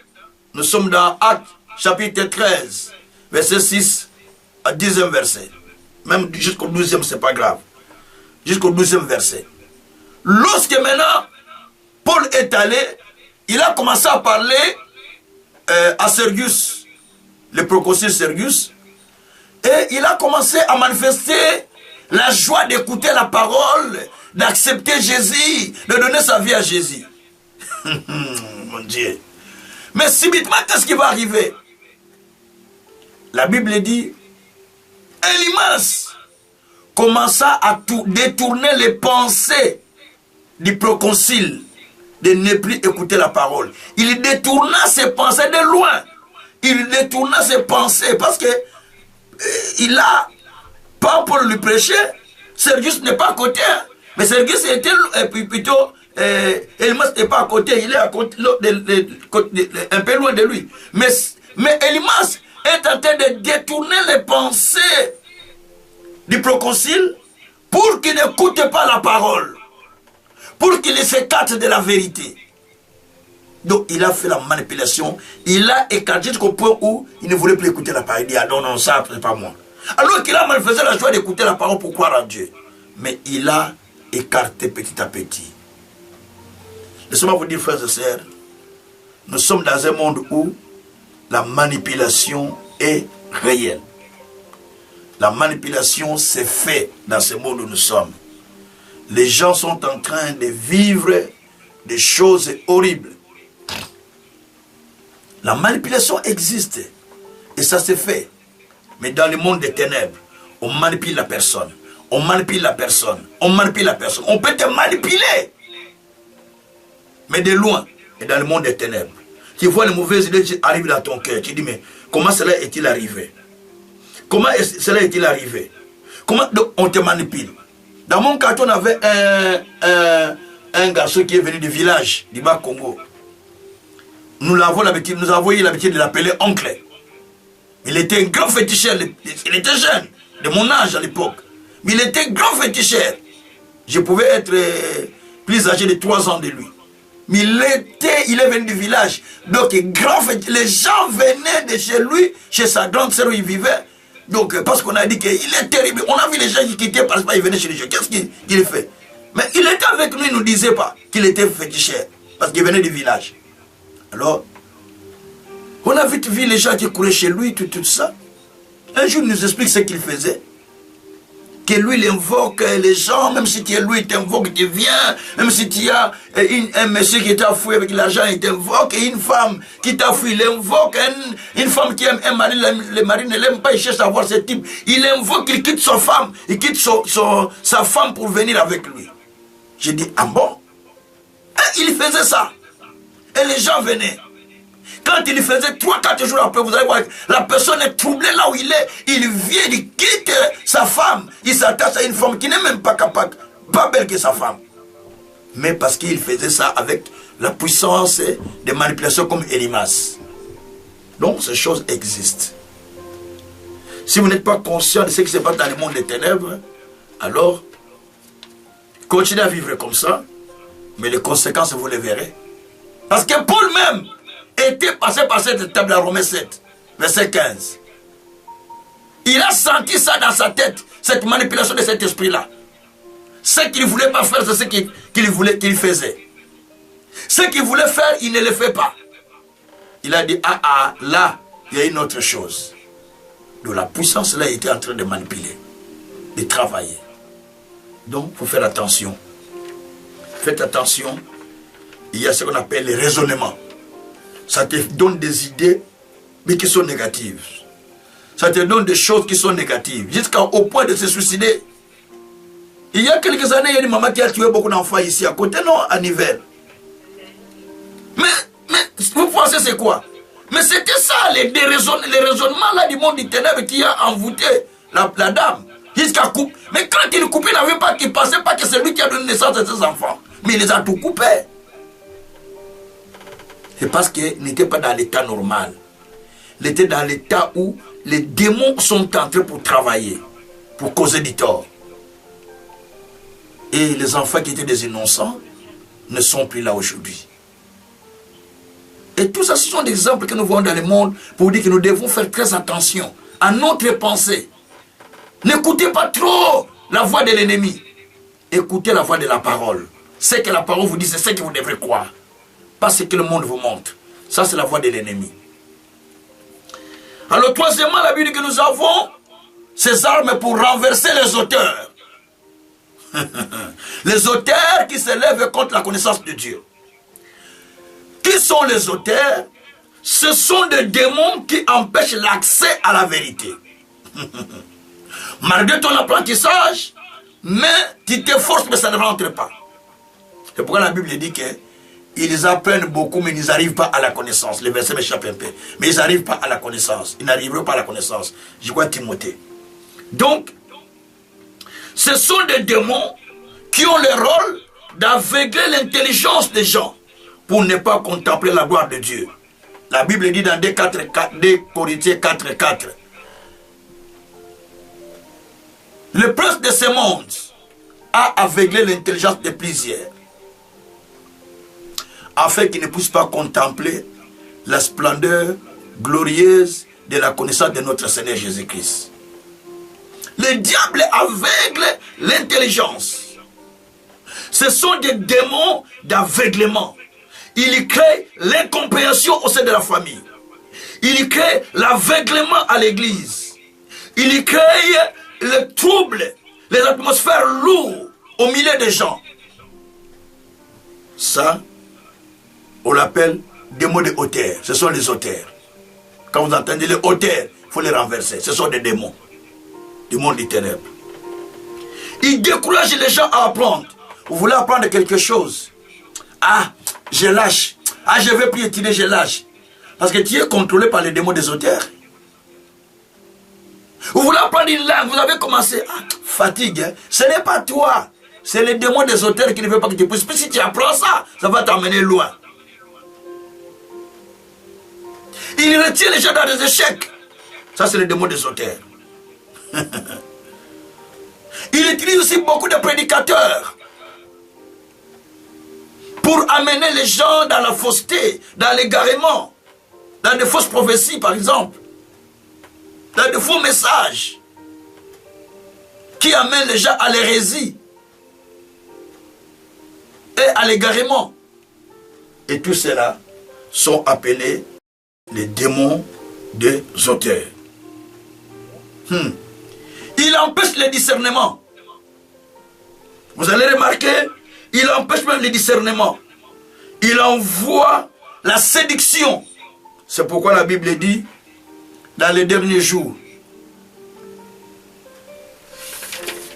nous sommes dans Actes chapitre 13, verset 6 à 10e verset. Même jusqu'au 12e, c'est pas grave. Jusqu'au 12e verset. Lorsque maintenant, Paul est allé, il a commencé à parler à Sergius, le proconsul Sergius, et il a commencé à manifester la joie d'écouter la parole, d'accepter Jésus, de donner sa vie à Jésus. Mon Dieu. Mais subitement, qu'est-ce qui va arriver? La Bible dit, Elimas commença à détourner les pensées du proconsul de ne plus écouter la parole. Il détourna ses pensées de loin. Il détourna ses pensées parce que il a, pas pour lui prêcher, Sergius n'est pas à côté. Hein, mais Sergius était plutôt, Elimas n'est pas à côté, il est à côté, un peu loin de lui. Mais Elimas est en train de détourner les pensées du proconsul pour qu'il n'écoute pas la parole, pour qu'il s'écarte de la vérité. Donc il a fait la manipulation, il a écarté jusqu'au point où il ne voulait plus écouter la parole. Il dit ah non, non, ça c'est pas moi. Alors qu'il a manifesté la joie d'écouter la parole pour croire en Dieu. Mais il a écarté petit à petit. Laissez-moi vous dire, frères et sœurs, nous sommes dans un monde où la manipulation est réelle. La manipulation s'est faite dans ce monde où nous sommes. Les gens sont en train de vivre des choses horribles. La manipulation existe et ça se fait. Mais dans le monde des ténèbres, on manipule la personne. On manipule la personne. On manipule la personne. On peut te manipuler. Mais de loin. Et dans le monde des ténèbres. Tu vois les mauvaises idées qui arrivent dans ton cœur. Tu dis, mais comment cela est-il arrivé? Comment cela est-il arrivé? Comment on te manipule? Dans mon quartier, on avait un garçon qui est venu du village du Bas-Congo. Nous avons eu l'habitude de l'appeler oncle. Il était un grand féticheur. Il était jeune, de mon âge à l'époque. Mais il était grand féticheur. Je pouvais être plus âgé de 3 ans de lui. Mais il est venu du village. Donc, grand féticheur. Les gens venaient de chez lui, chez sa grande sœur où il vivait. Donc, parce qu'on a dit qu'il est terrible. On a vu les gens qui quittaient parce qu'ils venaient chez les gens. Qu'est-ce qu'il fait? Mais il était avec nous, il ne nous disait pas qu'il était féticheur. Parce qu'il venait du village. Alors, on a vite vu les gens qui couraient chez lui, tout ça. Un jour, il nous explique ce qu'il faisait. Que lui, il invoque les gens, même si tu es lui, il t'invoque, tu viens. Même si tu as un monsieur qui t'a fouillé avec l'argent, il t'invoque. Et une femme qui t'a fouillé, il invoque. Une femme qui aime un mari, le mari ne l'aime pas, il cherche à voir ce type. Il invoque, il quitte sa femme, il quitte sa femme pour venir avec lui. J'ai dit, ah bon? Et il faisait ça. Et les gens venaient. Quand il faisait 3-4 jours après, vous allez voir, la personne est troublée là où il est. Il vient, il quitte sa femme. Il s'attache à une femme qui n'est même pas capable, pas belle que sa femme. Mais parce qu'il faisait ça avec la puissance des manipulations comme Elimas. Donc ces choses existent. Si vous n'êtes pas conscient de ce qui se passe dans le monde des ténèbres, alors continuez à vivre comme ça, mais les conséquences, vous les verrez. Parce que Paul même était passé par cette étape de Romains 7, verset 15. Il a senti ça dans sa tête, cette manipulation de cet esprit-là. Ce qu'il ne voulait pas faire, c'est ce qu'il voulait qu'il faisait. Ce qu'il voulait faire, il ne le fait pas. Il a dit, là, il y a une autre chose. Donc la puissance là était en train de manipuler, de travailler. Donc, il faut faire attention. Faites attention. Il y a ce qu'on appelle les raisonnements. Ça te donne des idées, mais qui sont négatives. Ça te donne des choses qui sont négatives, jusqu'au point de se suicider. Il y a quelques années, il y a une maman qui a tué beaucoup d'enfants ici, à côté, non, à Nivelles. Mais vous pensez c'est quoi? Mais c'était ça, les raisonnements là du monde du ténèbre qui a envoûté la dame. Jusqu'à couper. Mais quand il coupait, il n'avait pas qu'il ne pensait pas que c'est lui qui a donné naissance à ses enfants. Mais il les a tout coupés. C'est parce qu'il n'était pas dans l'état normal. Il était dans l'état où les démons sont entrés pour travailler, pour causer du tort. Et les enfants qui étaient des innocents ne sont plus là aujourd'hui. Et tout ça, ce sont des exemples que nous voyons dans le monde pour dire que nous devons faire très attention à notre pensée. N'écoutez pas trop la voix de l'ennemi. Écoutez la voix de la parole. Ce que la parole vous dit, c'est ce que vous devrez croire. Pas ce que le monde vous montre. Ça, c'est la voix de l'ennemi. Alors, troisièmement, la Bible dit que nous avons ces armes pour renverser les auteurs. Les auteurs qui s'élèvent contre la connaissance de Dieu. Qui sont les auteurs? Ce sont des démons qui empêchent l'accès à la vérité. Malgré ton apprentissage, mais tu t'efforces, mais ça ne rentre pas. C'est pourquoi la Bible dit qu'ils apprennent beaucoup, mais ils n'arrivent pas à la connaissance. Le verset m'échappe un peu. Mais ils n'arrivent pas à la connaissance. Ils n'arriveront pas à la connaissance. Je crois Timothée. Donc, ce sont des démons qui ont le rôle d'aveugler l'intelligence des gens pour ne pas contempler la gloire de Dieu. La Bible dit dans 2 Corinthiens 4:4. Le prince de ce monde a aveuglé l'intelligence de plusieurs, afin qu'ils ne puissent pas contempler la splendeur glorieuse de la connaissance de notre Seigneur Jésus-Christ. Le diable aveugle l'intelligence. Ce sont des démons d'aveuglement. il crée l'incompréhension au sein de la famille. Il crée l'aveuglement à l'église. Il crée le trouble, les atmosphères lourdes au milieu des gens. Ça, on l'appelle des mots de hauteur. Ce sont les auteurs. Quand vous entendez les auteurs, il faut les renverser. Ce sont des démons du monde des ténèbres. Ils découragent les gens à apprendre. Vous voulez apprendre quelque chose? Ah, je lâche. Ah, je vais plus étudier, je lâche. Parce que tu es contrôlé par les démons des auteurs. Vous voulez apprendre une langue, vous avez commencé. Ah, fatigue. Hein? Ce n'est pas toi. C'est les démons des auteurs qui ne veulent pas que tu puisses. Puis si tu apprends ça, ça va t'emmener loin. Il retient les gens dans des échecs. Ça, c'est les démons des auteurs. Il utilise aussi beaucoup de prédicateurs pour amener les gens dans la fausseté, dans l'égarement, dans de fausses prophéties, par exemple, dans de faux messages qui amènent les gens à l'hérésie et à l'égarement. Et tout cela sont appelés les démons des auteurs. Il empêche le discernement. Vous allez remarquer, il empêche même le discernement. Il envoie la séduction. C'est pourquoi la Bible dit, dans les derniers jours,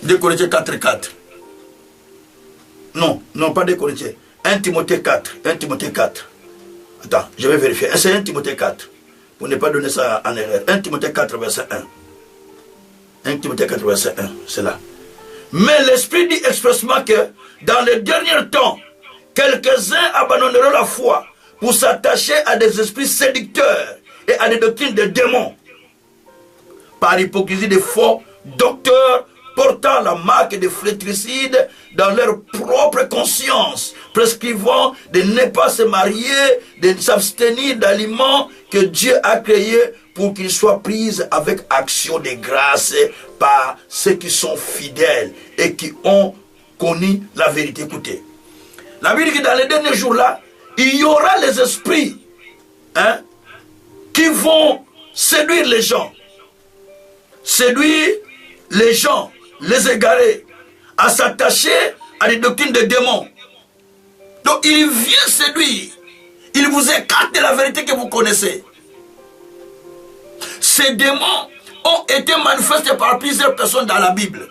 2 Corinthiens 4:4. Non, pas 2 Corinthiens. 1 Timothée 4. 1 Timothée 4. Attends, je vais vérifier. C'est 1 Timothée 4. Pour ne pas donner ça en erreur. 1 Timothée 4, verset 1. 1 Timothée 4, verset 1. C'est là. Mais l'Esprit dit expressement que dans les derniers temps, quelques-uns abandonneront la foi pour s'attacher à des esprits séducteurs et à des doctrines de démons. Par hypocrisie de faux docteurs portant la marque des flétricides dans leur propre conscience, prescrivant de ne pas se marier, de s'abstenir d'aliments que Dieu a créés pour qu'ils soient pris avec action de grâce par ceux qui sont fidèles et qui ont connu la vérité. Écoutez, la Bible dit que dans les derniers jours-là, il y aura les esprits qui vont séduire les gens. Séduire les gens, les égarer, à s'attacher à des doctrines de démons. Donc il vient séduire. Il vous écarte de la vérité que vous connaissez. Ces démons ont été manifestés par plusieurs personnes dans la Bible.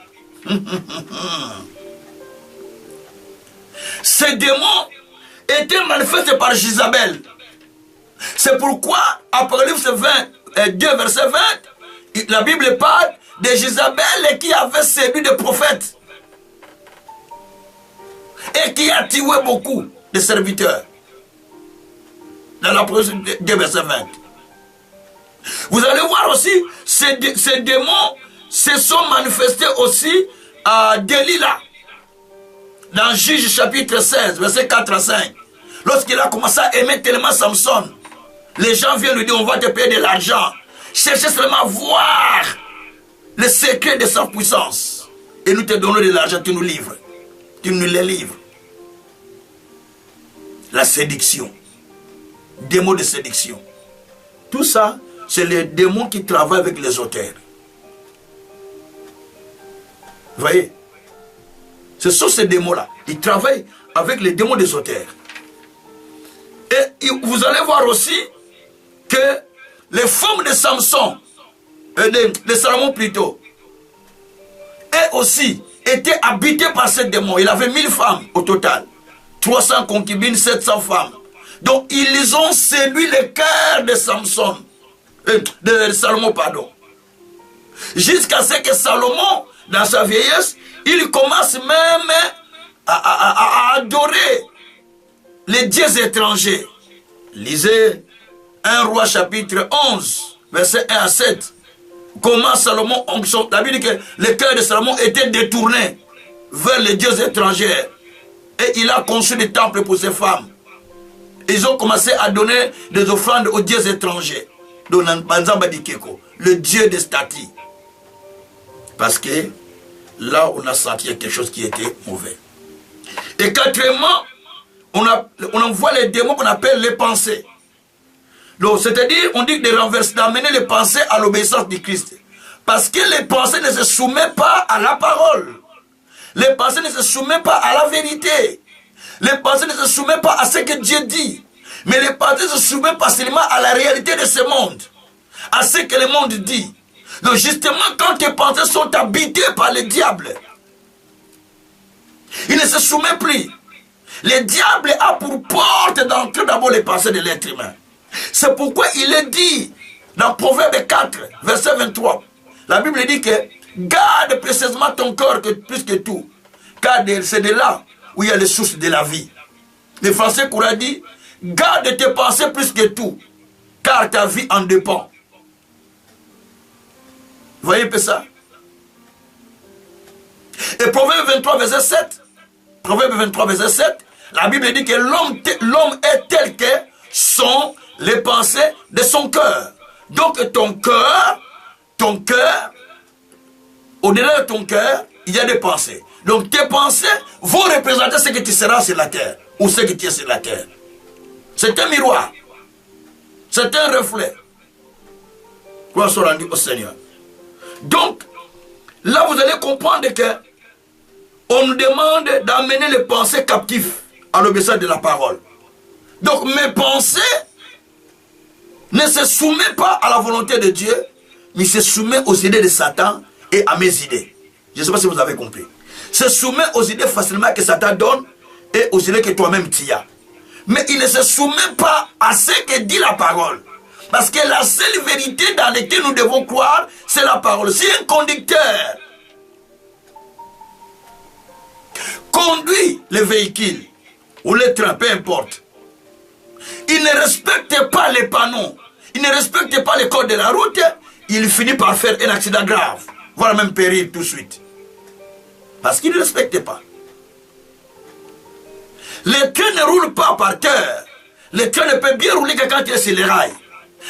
Ces démons étaient manifestés par Jézabel. C'est pourquoi, Apocalypse 2, verset 20, la Bible parle de Jézabel qui avait séduit des prophètes et qui a tué beaucoup de serviteurs. Dans l'Apocalypse 2, verset 20. Vous allez voir aussi, ces démons se sont manifestés aussi à Delilah. Dans Juge chapitre 16, verset 4 à 5. Lorsqu'il a commencé à aimer tellement Samson, les gens viennent lui dire, on va te payer de l'argent. Cherchez seulement à voir le secret de sa puissance. Et nous te donnons de l'argent, tu nous livres. Tu nous les livres. La séduction. Démons de séduction. Tout ça, c'est les démons qui travaillent avec les auteurs. Vous voyez? Ce sont ces démons-là. Ils travaillent avec les démons des auteurs. Et vous allez voir aussi que les femmes de Samson, de Salomon plutôt, elles aussi étaient habitées par ces démons. Il avait 1000 femmes au total. 300 concubines, 700 femmes. Donc ils ont séduit le cœur de Samson. De Salomon, pardon. Jusqu'à ce que Salomon, dans sa vieillesse, il commence même à adorer les dieux étrangers. Lisez 1 Roi chapitre 11, verset 1 à 7. Comment Salomon, la Bible dit que le cœur de Salomon était détourné vers les dieux étrangers. Et il a construit des temples pour ses femmes. Ils ont commencé à donner des offrandes aux dieux étrangers. Le dieu des statues. Parce que là, on a senti quelque chose qui était mauvais. Et quatrièmement, on envoie les démons qu'on appelle les pensées. Donc, c'est-à-dire, on dit de renverser, d'amener les pensées à l'obéissance du Christ. Parce que les pensées ne se soumettent pas à la parole. Les pensées ne se soumettent pas à la vérité. Les pensées ne se soumettent pas à ce que Dieu dit. Mais les pensées se soumettent pas seulement à la réalité de ce monde. À ce que le monde dit. Donc, justement, quand tes pensées sont habitées par le diable, il ne se soumet plus. Le diable a pour porte d'entrer d'abord les pensées de l'être humain. C'est pourquoi il est dit dans Proverbe 4, verset 23. La Bible dit que garde précisément ton corps plus que tout. Car c'est de là où il y a les sources de la vie. Le français courant dit garde tes pensées plus que tout. Car ta vie en dépend. Vous voyez un peu ça? Et Proverbe 23, verset 7. Proverbe 23, verset 7. La Bible dit que l'homme est tel que sont les pensées de son cœur. Donc ton cœur, au-delà de ton cœur, il y a des pensées. Donc tes pensées vont représenter ce que tu seras sur la terre, ou ce que tu es sur la terre. C'est un miroir. C'est un reflet. Gloire soit rendue au Seigneur. Donc, là vous allez comprendre que on nous demande d'amener les pensées captives à l'obéissance de la parole. Donc mes pensées ne se soumettent pas à la volonté de Dieu, mais se soumettent aux idées de Satan et à mes idées. Je ne sais pas si vous avez compris. Se soumet aux idées facilement que Satan donne et aux idées que toi-même tu as. Mais il ne se soumet pas à ce que dit la parole. Parce que la seule vérité dans laquelle nous devons croire, c'est la parole. Si un conducteur conduit le véhicule ou le train, peu importe, il ne respecte pas les panneaux, il ne respecte pas les codes de la route, il finit par faire un accident grave, voire même périr tout de suite. Parce qu'il ne respecte pas. Le train ne roule pas par terre. Le train ne peut bien rouler que quand il est sur les rails.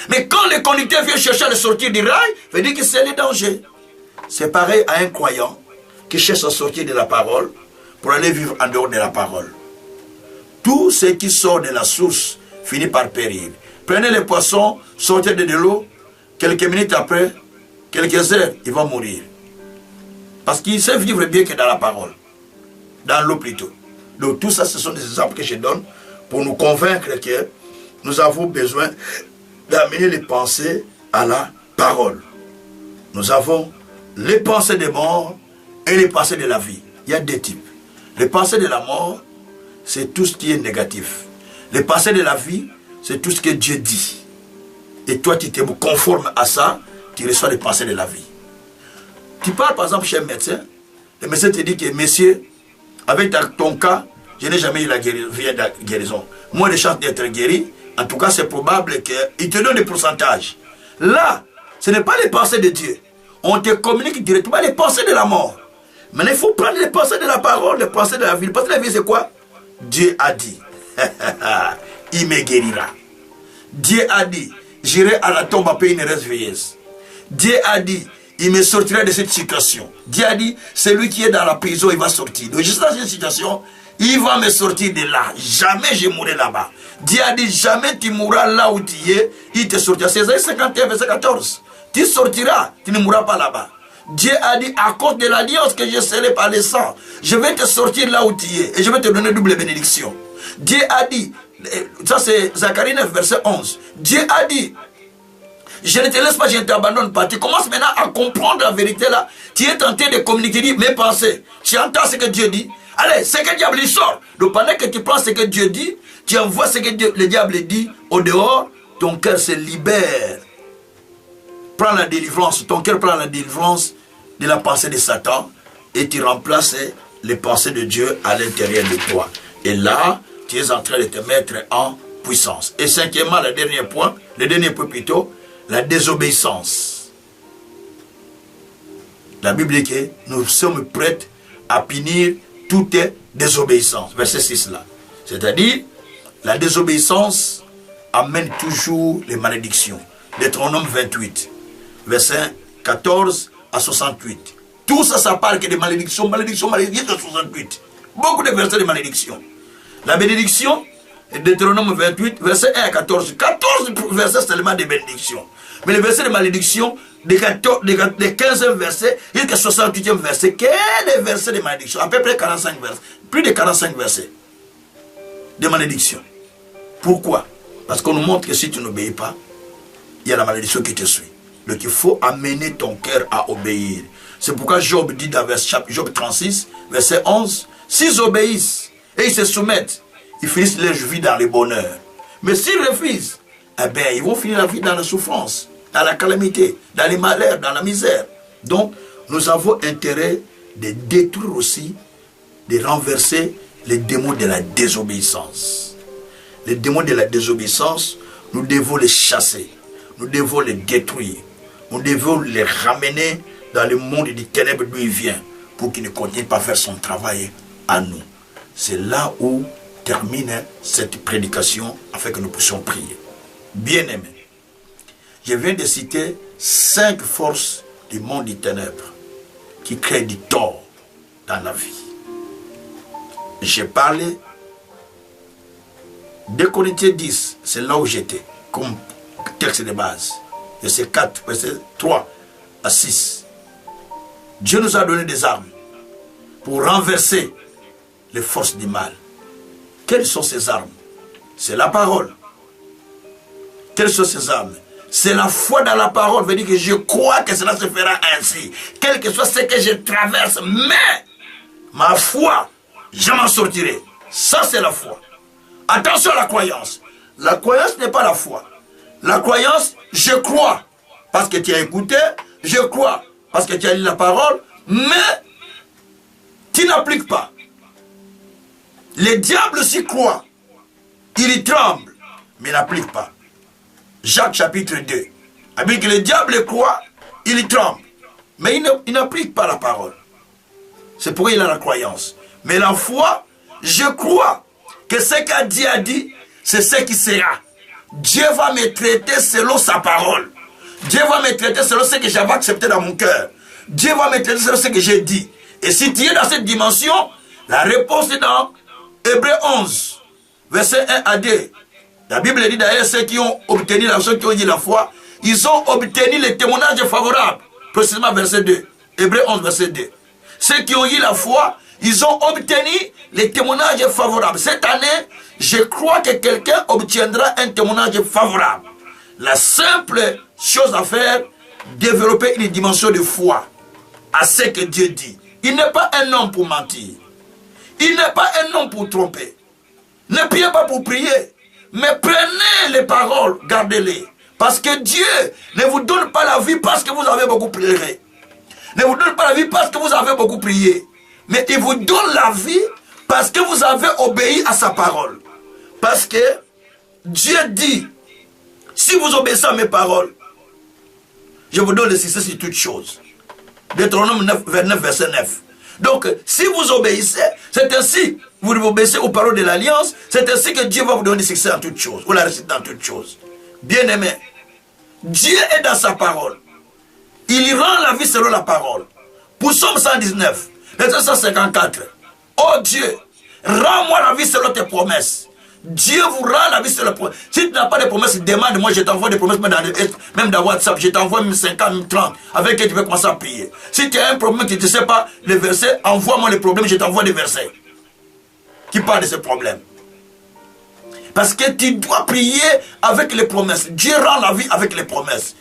Mais quand le conducteur vient chercher à le sortir du rail, il veut dire que c'est le danger. C'est pareil à un croyant qui cherche à sortir de la parole pour aller vivre en dehors de la parole. Tout ce qui sort de la source finit par périr. Prenez les poissons, sortez de l'eau, quelques minutes après, quelques heures, ils vont mourir. Parce qu'ils savent vivre bien que dans la parole. Dans l'eau plutôt. Donc tout ça, ce sont des exemples que je donne pour nous convaincre que nous avons besoin d'amener les pensées à la parole. Nous avons les pensées des morts et les pensées de la vie. Il y a deux types. Les pensées de la mort, c'est tout ce qui est négatif. Les pensées de la vie, c'est tout ce que Dieu dit. Et toi, tu te conformes à ça, tu reçois les pensées de la vie. Tu parles par exemple chez un médecin, le médecin te dit que, messieurs, avec ton cas, je n'ai jamais eu la guérison. Moins de chances d'être guéri, en tout cas c'est probable qu'il te donne des pourcentages. Là, ce n'est pas les pensées de Dieu. On te communique directement les pensées de la mort. Maintenant, il faut prendre les pensées de la parole, les pensées de la vie. Les pensées de la vie, c'est quoi? Dieu a dit, il me guérira. Dieu a dit, j'irai à la tombe après une reste vieillesse. Dieu a dit, il me sortira de cette situation. Dieu a dit, celui qui est dans la prison, il va sortir. Donc, je suis dans cette situation, il va me sortir de là. Jamais je mourrai là-bas. Dieu a dit, jamais tu mourras là où tu es, il te sortira. C'est Isaïe 51, verset 14. Tu sortiras, tu ne mourras pas là-bas. Dieu a dit, à cause de l'alliance que je serai par le sang, je vais te sortir là où tu es et je vais te donner double bénédiction. Dieu a dit, ça c'est Zacharie 9, verset 11. Dieu a dit, je ne te laisse pas, je ne t'abandonne pas. Tu commences maintenant à comprendre la vérité là. Tu es tenté de communiquer, dis mes pensées. Tu entends ce que Dieu dit. Allez, c'est que le diable il sort. Donc pendant que tu prends ce que Dieu dit, tu envoies ce que le diable dit au dehors, ton cœur se libère. Prends la délivrance, ton cœur prend la délivrance de la pensée de Satan et tu remplaces les pensées de Dieu à l'intérieur de toi. Et là, tu es en train de te mettre en puissance. Et cinquièmement, le dernier point plutôt, la désobéissance. La Bible dit que nous sommes prêts à punir toute désobéissance. Verset 6 là. C'est-à-dire, la désobéissance amène toujours les malédictions. Deutéronome 28, verset 14 à 68. Tout ça, ça parle que des malédictions, malédictions, malédictions, 68. Beaucoup de versets de malédictions. La bénédiction, Deutéronome 28, verset 1 à 14. 14 versets seulement de bénédiction. Mais le verset de malédiction, des 15e verset jusqu'à 68e verset, quel est le verset de malédiction? À peu près 45 versets. Plus de 45 versets de malédiction. Pourquoi? Parce qu'on nous montre que si tu n'obéis pas, il y a la malédiction qui te suit. Donc il faut amener ton cœur à obéir. C'est pourquoi Job dit dans Job 36, verset 11, s'ils obéissent et ils se soumettent, ils finissent leur vie dans le bonheur. Mais s'ils refusent, eh bien, ils vont finir la vie dans la souffrance, dans la calamité, dans les malheurs, dans la misère. Donc, nous avons intérêt de détruire aussi, de renverser les démons de la désobéissance. Les démons de la désobéissance, nous devons les chasser, nous devons les détruire, nous devons les ramener dans le monde des ténèbres d'où il vient, pour qu'il ne continue pas à faire son travail à nous. C'est là où termine cette prédication afin que nous puissions prier. Bien-aimés, je viens de citer 5 forces du monde des ténèbres qui créent du tort dans la vie. J'ai parlé de Corinthiens 10, c'est là où j'étais, comme texte de base. Verset 4, verset 3 à 6. Dieu nous a donné des armes pour renverser les forces du mal. Quelles sont ces armes? C'est la parole. Quelles sont ces armes? C'est la foi dans la parole. Veut dire que je crois que cela se fera ainsi. Quel que soit ce que je traverse, mais ma foi, je m'en sortirai. Ça, c'est la foi. Attention à la croyance. La croyance n'est pas la foi. La croyance, je crois. Parce que tu as écouté, je crois. Parce que tu as lu la parole, mais tu n'appliques pas. Les diables s'y croient. Il y tremble, mais n'applique pas. Jacques chapitre 2. Avec que le diable croit, il y tremble. Mais il n'applique pas la parole. C'est pourquoi il a la croyance. Mais la foi, je crois que ce que Dieu a dit, c'est ce qui sera. Dieu va me traiter selon sa parole. Dieu va me traiter selon ce que j'avais accepté dans mon cœur. Dieu va me traiter selon ce que j'ai dit. Et si tu es dans cette dimension, la réponse est dans Hébreux 11, verset 1 à 2. La Bible dit d'ailleurs, ceux qui ont obtenu ceux qui ont dit la foi, ils ont obtenu les témoignages favorables. Précisément verset 2. Hébreux 11, verset 2. Ceux qui ont eu la foi, ils ont obtenu les témoignages favorables. Cette année, je crois que quelqu'un obtiendra un témoignage favorable. La simple chose à faire, développer une dimension de foi à ce que Dieu dit. Il n'est pas un homme pour mentir. Il n'est pas un homme pour tromper. Ne priez pas pour prier. Mais prenez les paroles, gardez-les. Parce que Dieu ne vous donne pas la vie parce que vous avez beaucoup pleuré. Ne vous donne pas la vie parce que vous avez beaucoup prié. Mais il vous donne la vie parce que vous avez obéi à sa parole. Parce que Dieu dit, si vous obéissez à mes paroles, je vous donne le succès sur toutes choses. Deutéronome 29, verset 9. Donc, si vous obéissez, c'est ainsi, vous obéissez aux paroles de l'Alliance, c'est ainsi que Dieu va vous donner le succès en toutes choses, ou la réussite dans toutes choses. Bien-aimé, Dieu est dans sa parole. Il rend la vie selon la parole. Pour Psaume 119, verset 154. Oh Dieu, rends-moi la vie selon tes promesses. Dieu vous rend la vie selon les promesses. Si tu n'as pas de promesses, demande-moi, je t'envoie des promesses, même dans WhatsApp, je t'envoie même 50, même 30, avec qui tu peux commencer à prier. Si tu as un problème que tu ne sais pas les versets, envoie-moi les problèmes, je t'envoie des versets qui parlent de ces problèmes. Parce que tu dois prier avec les promesses. Dieu rend la vie avec les promesses.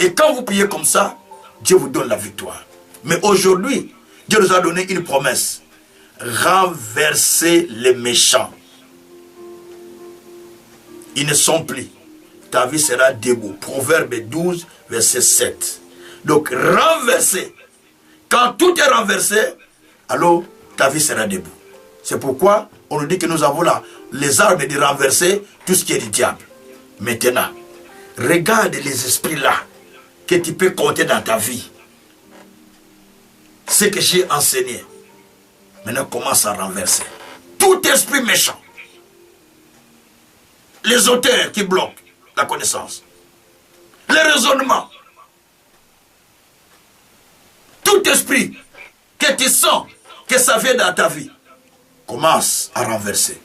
Et quand vous priez comme ça, Dieu vous donne la victoire. Mais aujourd'hui, Dieu nous a donné une promesse. Renverser les méchants. Ils ne sont plus. Ta vie sera debout. Proverbe 12, verset 7. Donc, renverser. Quand tout est renversé, alors ta vie sera debout. C'est pourquoi on nous dit que nous avons là les armes de renverser tout ce qui est du diable. Maintenant, regarde les esprits là que tu peux compter dans ta vie. Ce que j'ai enseigné. Maintenant, commence à renverser. Tout esprit méchant. Les auteurs qui bloquent la connaissance. Les raisonnements. Tout esprit que tu sens que ça vient dans ta vie. commence à renverser.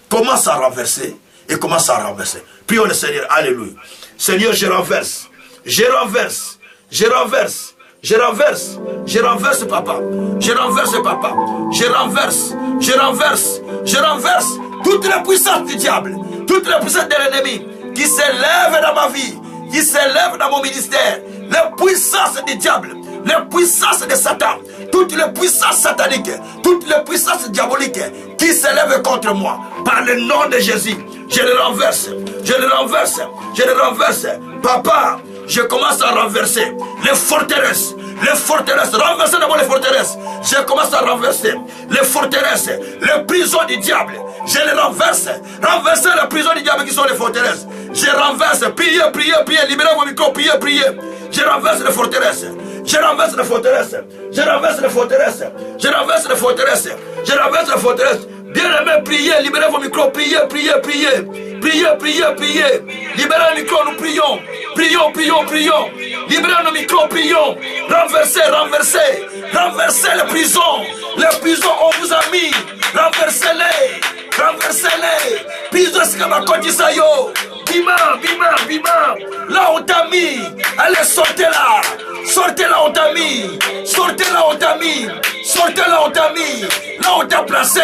Commence à renverser et commence à renverser. Prions le Seigneur, alléluia. Seigneur, je renverse, je renverse, je renverse, je renverse, je renverse papa, je renverse papa, je renverse, je renverse, je renverse toutes les puissances du diable, toutes les puissances de l'ennemi qui s'élèvent dans ma vie, qui s'élèvent dans mon ministère, les puissances du diable, les puissances de Satan, toutes les puissances sataniques, toutes les puissances diaboliques qui s'élèvent contre moi, par le nom de Jésus, je les renverse, je les renverse, je les renverse. Papa, je commence à renverser les forteresses, renverser d'abord les forteresses. Je commence à renverser les forteresses, les prisons du diable. Je les renverse, renverser les prisons du diable qui sont les forteresses. Je renverse, priez, priez, priez, libérez vos micros, priez, priez. Je renverse les forteresses, je renverse les forteresses, je renverse les forteresses, je renverse les forteresses, je renverse les forteresses. Bien-aimés, priez, libérez vos micros, priez, priez, priez. Priez, priez, priez. Libérez le micro, nous prions. Prions, prions, prions. Libérez nos micros, prions. Renversez, renversez. Renversez les prisons. Les prisons, on vous a mis. Renversez-les. Renversez-les. Prisons, c'est comme un cotisayo. Bima, bima, bima. Là, on t'a mis. Allez, sortez là. Sortez là, on t'a mis. Sortez là, on t'a mis. Sortez là, on t'a mis. Là, on t'a placé.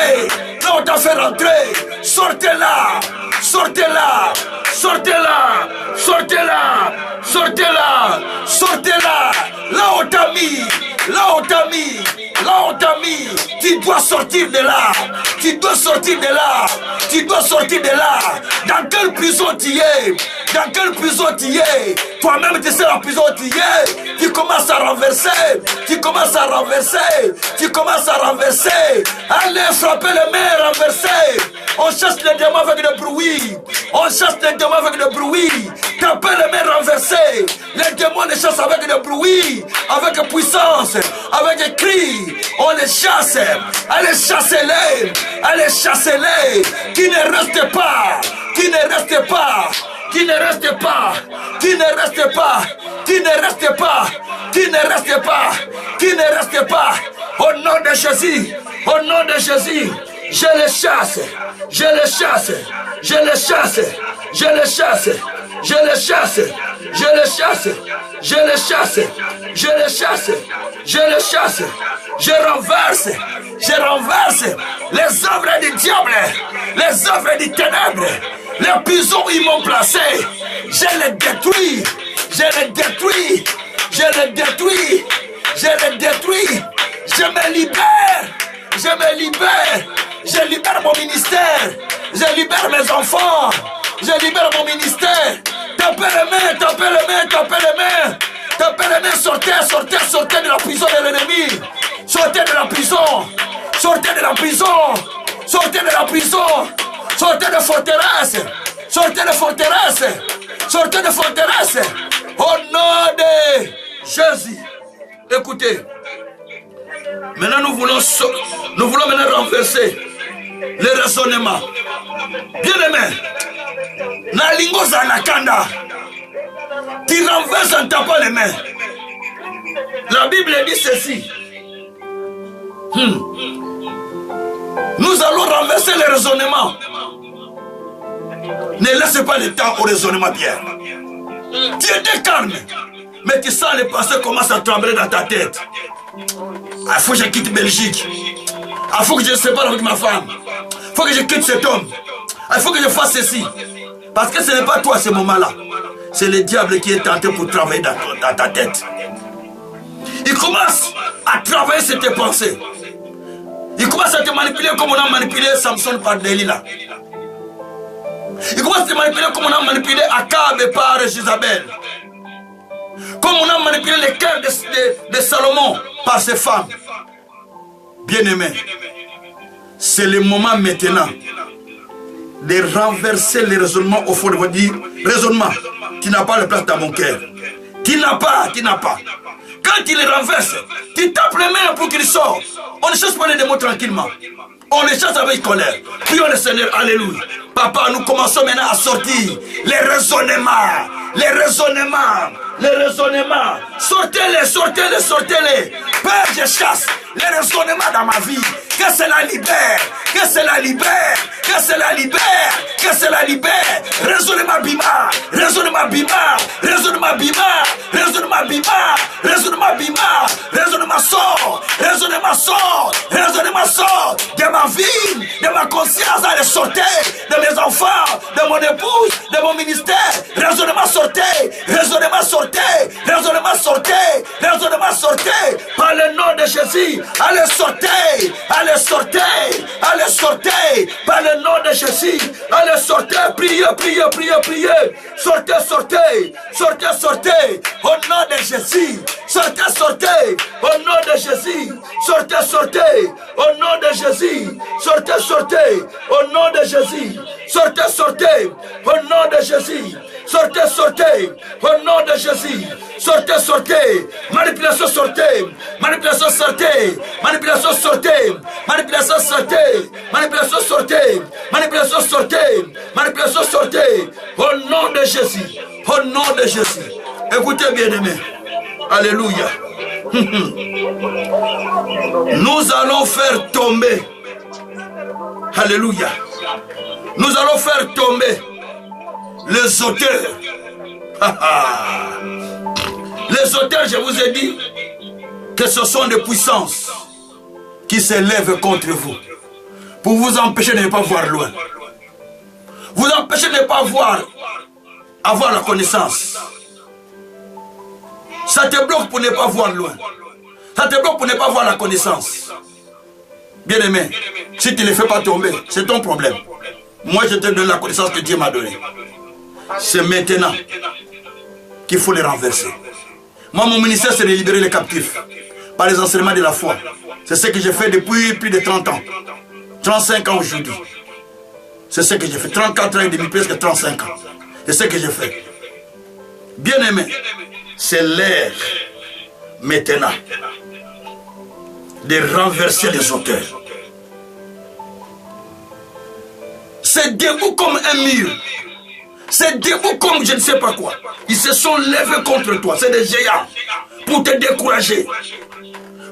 Là, on t'a fait rentrer. Sortez là. Sortez là. Sortez là. Sortez là. Sortez là. Sortez là. Là, on t'a mis. Là, on t'a mis. Là, on t'a mis. Tu dois sortir de là. Tu dois sortir de là. Tu dois sortir de là. Dans quelle prison tu es? Dans quelle prison tu es? Toi-même, tu sais la prison où tu es. Tu commences à renverser. Tu commences à renverser. Tu commences à renverser. Allez, frapper les mains, renverser. On chasse les démons avec le bruit. On chasse les démons avec le bruit. Taper les mains, renverser. Les démons les chassent avec le bruit. Avec puissance. Avec cris. On les chasse. Allez, chassez-les. Allez, chassez-les. Qui ne reste pas. Qui ne reste pas. Qui ne reste pas, qui ne reste pas, qui ne reste pas, qui ne reste pas, qui ne reste pas. Au nom de Jésus, au nom de Jésus, je les chasse, je les chasse, je les chasse, je les chasse, je les chasse, je les chasse, je les chasse, je les chasse, je les chasse, je renverse les œuvres du diable, les œuvres du ténèbre. Les prisons où ils m'ont placé, je les détruis, je les détruis, je les détruis, je les détruis, je me libère, je me libère, je libère mon ministère, je libère mes enfants, je libère mon ministère. Tapez les mains, tapez les mains, tapez les mains, tapez les mains, sortez, sortez, sortez de la prison de l'ennemi, sortez de la prison, sortez de la prison, sortez de la prison. Sortez de forteresse. Sortez de forteresse. Sortez de forteresse. Au nom de Jésus. Écoutez. Maintenant, nous voulons maintenant renverser les raisonnements. Bien-aimé. Nalingo Zanakanda. Tu renverses en tapant les mains. La Bible dit ceci. Nous allons renverser les raisonnements. Ne laisse pas le temps au raisonnement bien. Tu étais calme, mais tu sens les pensées commencent à trembler dans ta tête. Il faut que je quitte Belgique. Il faut que je me sépare avec ma femme. Il faut que je quitte cet homme. Il faut que je fasse ceci. Parce que ce n'est pas toi à ce moment-là. C'est le diable qui est tenté pour travailler dans ta tête. Il commence à travailler sur tes pensées. Il commence à te manipuler comme on a manipulé Samson par Delilah. Il commence à te manipuler comme on a manipulé Akab par Jézabel. Comme on a manipulé les cœurs de Salomon par ses femmes. Bien-aimés, c'est le moment maintenant de renverser les raisonnements au fond de votre vie. Raisonnement, tu n'as pas de place dans mon cœur. Tu n'as pas. Quand il les renverse, tu tapes les mains pour qu'il sorte. On ne chasse pas les démons tranquillement. On les chasse avec colère. Prions le Seigneur, alléluia. Papa, nous commençons maintenant à sortir les raisonnements. Les raisonnements. Les raisonnements. Sortez-les, sortez-les, sortez-les. Père, je chasse les raisonnements dans ma vie. Que cela libère, que cela libère, que cela libère, que cela libère. Raisonnement bima, raisonnement bima, raisonnement bima, raisonnement bima, raisonnement bima, raisonnement sort, raisonnement sort, raisonnement sort de ma vie, de ma conscience, allez sortir, de mes enfants, de mon épouse, de mon ministère. Raisonnement sortez, raisonnement sortez, raisonnement sortez, raisonnement sortez. Par le nom de Jésus, allez sortez, allez sortez, allez sortez. Par le nom de Jésus, allez sortez, priez, priez, priez, priez. Sortez, sortez, sortez, sortez. Au nom de Jésus, sortez, sortez. Au nom de Jésus, sortez, sortez. Au nom de Jésus, sortez, sortez. Au nom de Jésus, sortez, sortez. Au nom de Jésus, sortez, sortez. Au nom de Jésus, sortez, sortez. Manipulation, sortez. Manipulation, sortez. Manipulation, sortez. Manipulation, sortez. Manipulation, sortez. Manipulation, sortez. Manipulation, sortez. Au nom de Jésus. Au nom de Jésus. Écoutez, bien-aimés. Alléluia. Nous allons faire tomber. Alléluia. Nous allons faire tomber les auteurs. Les auteurs, je vous ai dit que ce sont des puissances qui s'élèvent contre vous pour vous empêcher de ne pas voir loin. Vous empêcher de ne pas avoir la connaissance. Ça te bloque pour ne pas voir loin. Ça te bloque pour ne pas voir la connaissance. Bien-aimé, si tu ne les fais pas tomber, c'est ton problème. Moi, je te donne la connaissance que Dieu m'a donnée. C'est maintenant qu'il faut les renverser. Moi, mon ministère, c'est de libérer les captifs par les enseignements de la foi. C'est ce que j'ai fait depuis plus de 30 ans. 35 ans aujourd'hui. C'est ce que j'ai fait. 34 ans et demi, presque 35 ans. C'est ce que j'ai fait. Bien-aimé, c'est l'heure maintenant de renverser les auteurs. C'est debout comme un mur. C'est debout comme je ne sais pas quoi. Ils se sont levés contre toi. C'est des géants pour te décourager,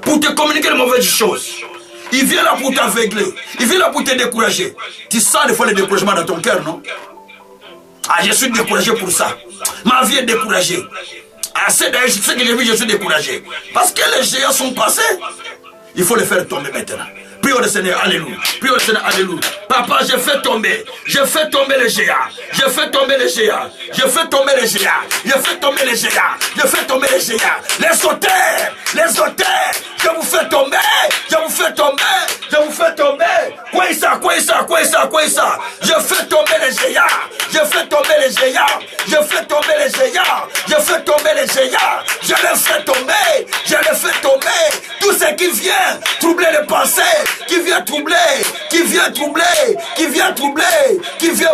pour te communiquer de mauvaises choses. Ils viennent là pour t'aveugler. Ils viennent là pour te décourager. Tu sens des fois le découragement dans ton cœur, non? Ah, je suis découragé pour ça. Ma vie est découragée. Ah, c'est d'ailleurs ce que j'ai vu, je suis découragé. Parce que les géants sont passés. Il faut les faire tomber maintenant. Prions le Seigneur, alléluia. Prions le Seigneur, alléluia. Papa, je fais tomber les géants. Je fais tomber les géants. Je fais tomber les géants. Je fais tomber les géants. Je fais tomber les géants. Les auteurs, je vous fais tomber. Je vous fais tomber. Je vous fais tomber. Quoi ça? Je fais tomber les géants. Je fais tomber les géants. Je fais tomber les géants. Je fais tomber les géants. Je les fais tomber. Je les fais tomber. Tout ce qui vient troubler les pensées, qui vient troubler, qui vient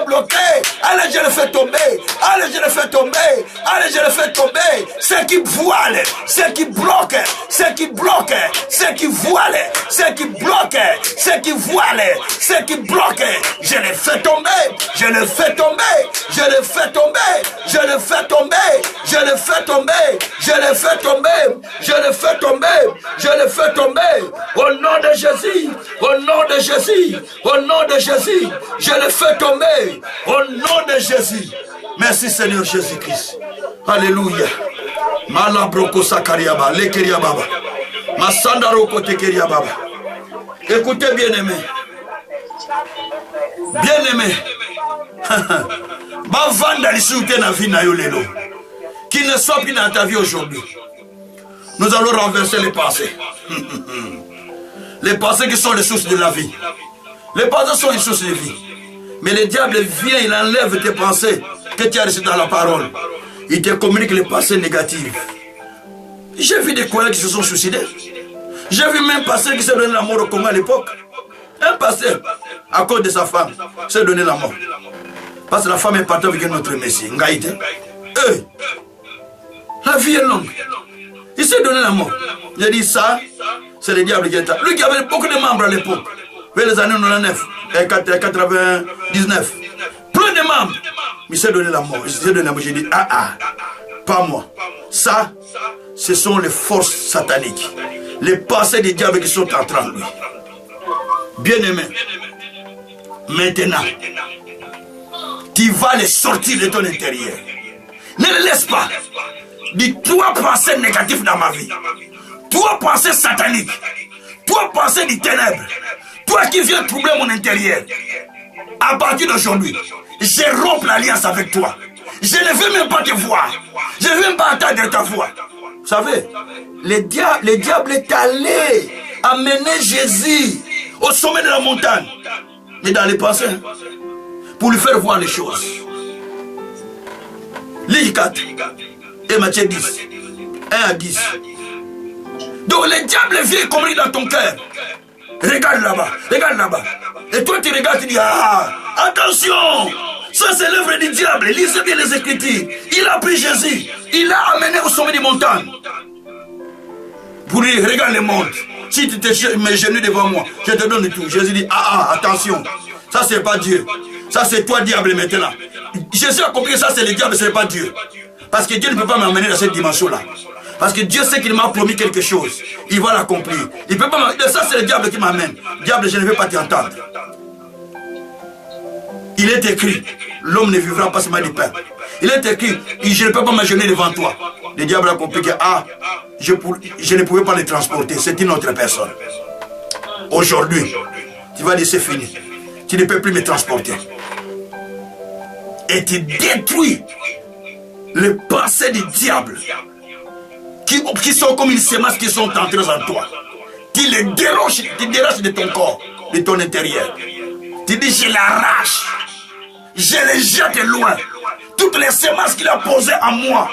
bloquer. Allez, je le fais tomber. Allez, je le fais tomber. Allez, je le fais tomber. Ce qui voile, ce qui bloque, ce qui bloque, ce qui voile, ce qui bloque, ce qui voile, ce qui bloque. Je le fais tomber. Je le fais tomber. Je le fais tomber. Je le fais tomber. Je le fais tomber. Je le fais tomber. Je le fais tomber. Je le fais tomber. Au nom de Jésus. Au nom de Jésus. Au nom de Jésus. Je le fais tomber. Au nom de Jésus. Merci Seigneur Jésus-Christ. Alléluia. Malabroko sakariaba, lekeria baba. Masandaroko tekeria baba. Écoutez bien-aimé. Bien-aimé. Bavanda lisute na vie na yo lelo. Qui ne soit plus dans ta vie aujourd'hui. Nous allons renverser les pensées. Les pensées qui sont les sources de la vie. Les pensées sont les sources de vie. Mais le diable vient, il enlève tes pensées que tu as reçues dans la parole. Il te communique les pensées négatives. J'ai vu des collègues qui se sont suicidés. J'ai vu même un pasteur qui s'est donné la mort au Congo à l'époque. Un pasteur, à cause de sa femme, s'est donné la mort. Parce que la femme est partie avec notre Messie. La vie est longue. Il s'est donné la mort. J'ai dit ça, c'est le diable qui est là. Lui qui avait beaucoup de membres à l'époque, vers les années 99 et 99. Plein de membres. Il s'est donné la mort. J'ai dit, pas moi. Ça, ce sont les forces sataniques. les pensées du diable qui sont en train de lui. Bien-aimé, maintenant, tu vas les sortir de ton intérieur. Ne les laisse pas. Dis, toi pensées négatives dans ma vie, toi pensées sataniques, toi pensées du ténèbre, toi qui viens troubler mon intérieur, à partir d'aujourd'hui, je romps l'alliance avec toi. Je ne veux même pas te voir. Je ne veux même pas entendre ta voix. Vous savez, le diable est allé amener Jésus au sommet de la montagne, mais dans les pensées, pour lui faire voir les choses. Ligue 4 et Matthieu 10, 1 à 10. Donc le diable vient communiquer dans ton cœur. Regarde là-bas, regarde là-bas. Et toi tu regardes, tu dis, ah, attention, ça c'est l'œuvre du diable. Lisez bien les Écritures. Il a pris Jésus, il l'a amené au sommet des montagnes. Pour lui, regarde le monde. Si tu te mets genoux devant moi, je te donne tout. Jésus dit, attention, ça c'est pas Dieu. Ça c'est toi diable maintenant. Jésus a compris que ça c'est le diable, ce n'est pas Dieu. Parce que Dieu ne peut pas m'amener dans cette dimension-là. Parce que Dieu sait qu'il m'a promis quelque chose. Il va l'accomplir. Il peut pas m'amener. Ça c'est le diable qui m'amène. Diable, je ne vais pas t'entendre. Il est écrit, l'homme ne vivra pas seulement du pain. Il est écrit, je ne peux pas m'agenouiller devant toi. Le diable a compris que, je ne pouvais pas les transporter. C'est une autre personne. Aujourd'hui, tu vas dire c'est fini. Tu ne peux plus me transporter. Et tu détruis les pensées du diable qui sont comme une sémence qui sont entrées en toi. Tu les déroches de ton corps, de ton intérieur. Tu dis je l'arrache, je les jette loin. Toutes les semences qu'il a posées en moi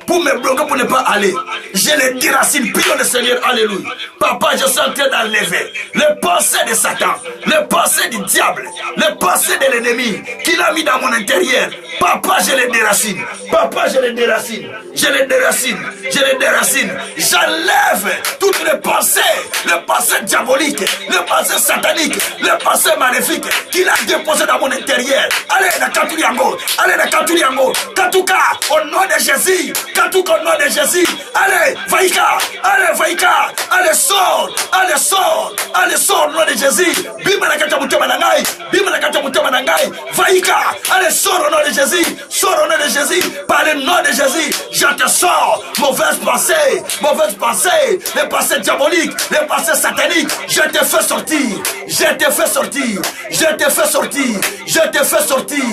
pour me bloquer, pour ne pas aller, je les déracine. Prions le Seigneur, alléluia. Papa, je suis en train d'enlever les pensées de Satan, les pensées du diable, les pensées de l'ennemi qu'il a mis dans mon intérieur. Papa, je les déracine. Papa, je les déracine. Je les déracine. Je les déracine. J'enlève toutes les pensées diaboliques, les pensées sataniques, les pensées maléfiques qu'il a déposées dans mon intérieur. Allez, la Katuriango. Allez, la Katuriango. Katuka, au nom de Jésus. Katuka, au nom de Jésus. Allez, Vaïka. Allez, Vaïka. Allez, sors. Allez, sors. Allez, sors, au nom de Jésus. Bima la Katamutema Nangai. Bima la Katamutema Nangai. Vaïka. Allez, sors, au nom de Jésus. Sors au nom de Jésus. Par le nom de Jésus, je te sors. Mauvaise pensée, les pensées diaboliques, les pensées sataniques. Je te fais sortir. Je te fais sortir. Je te fais sortir. Je te fais sortir.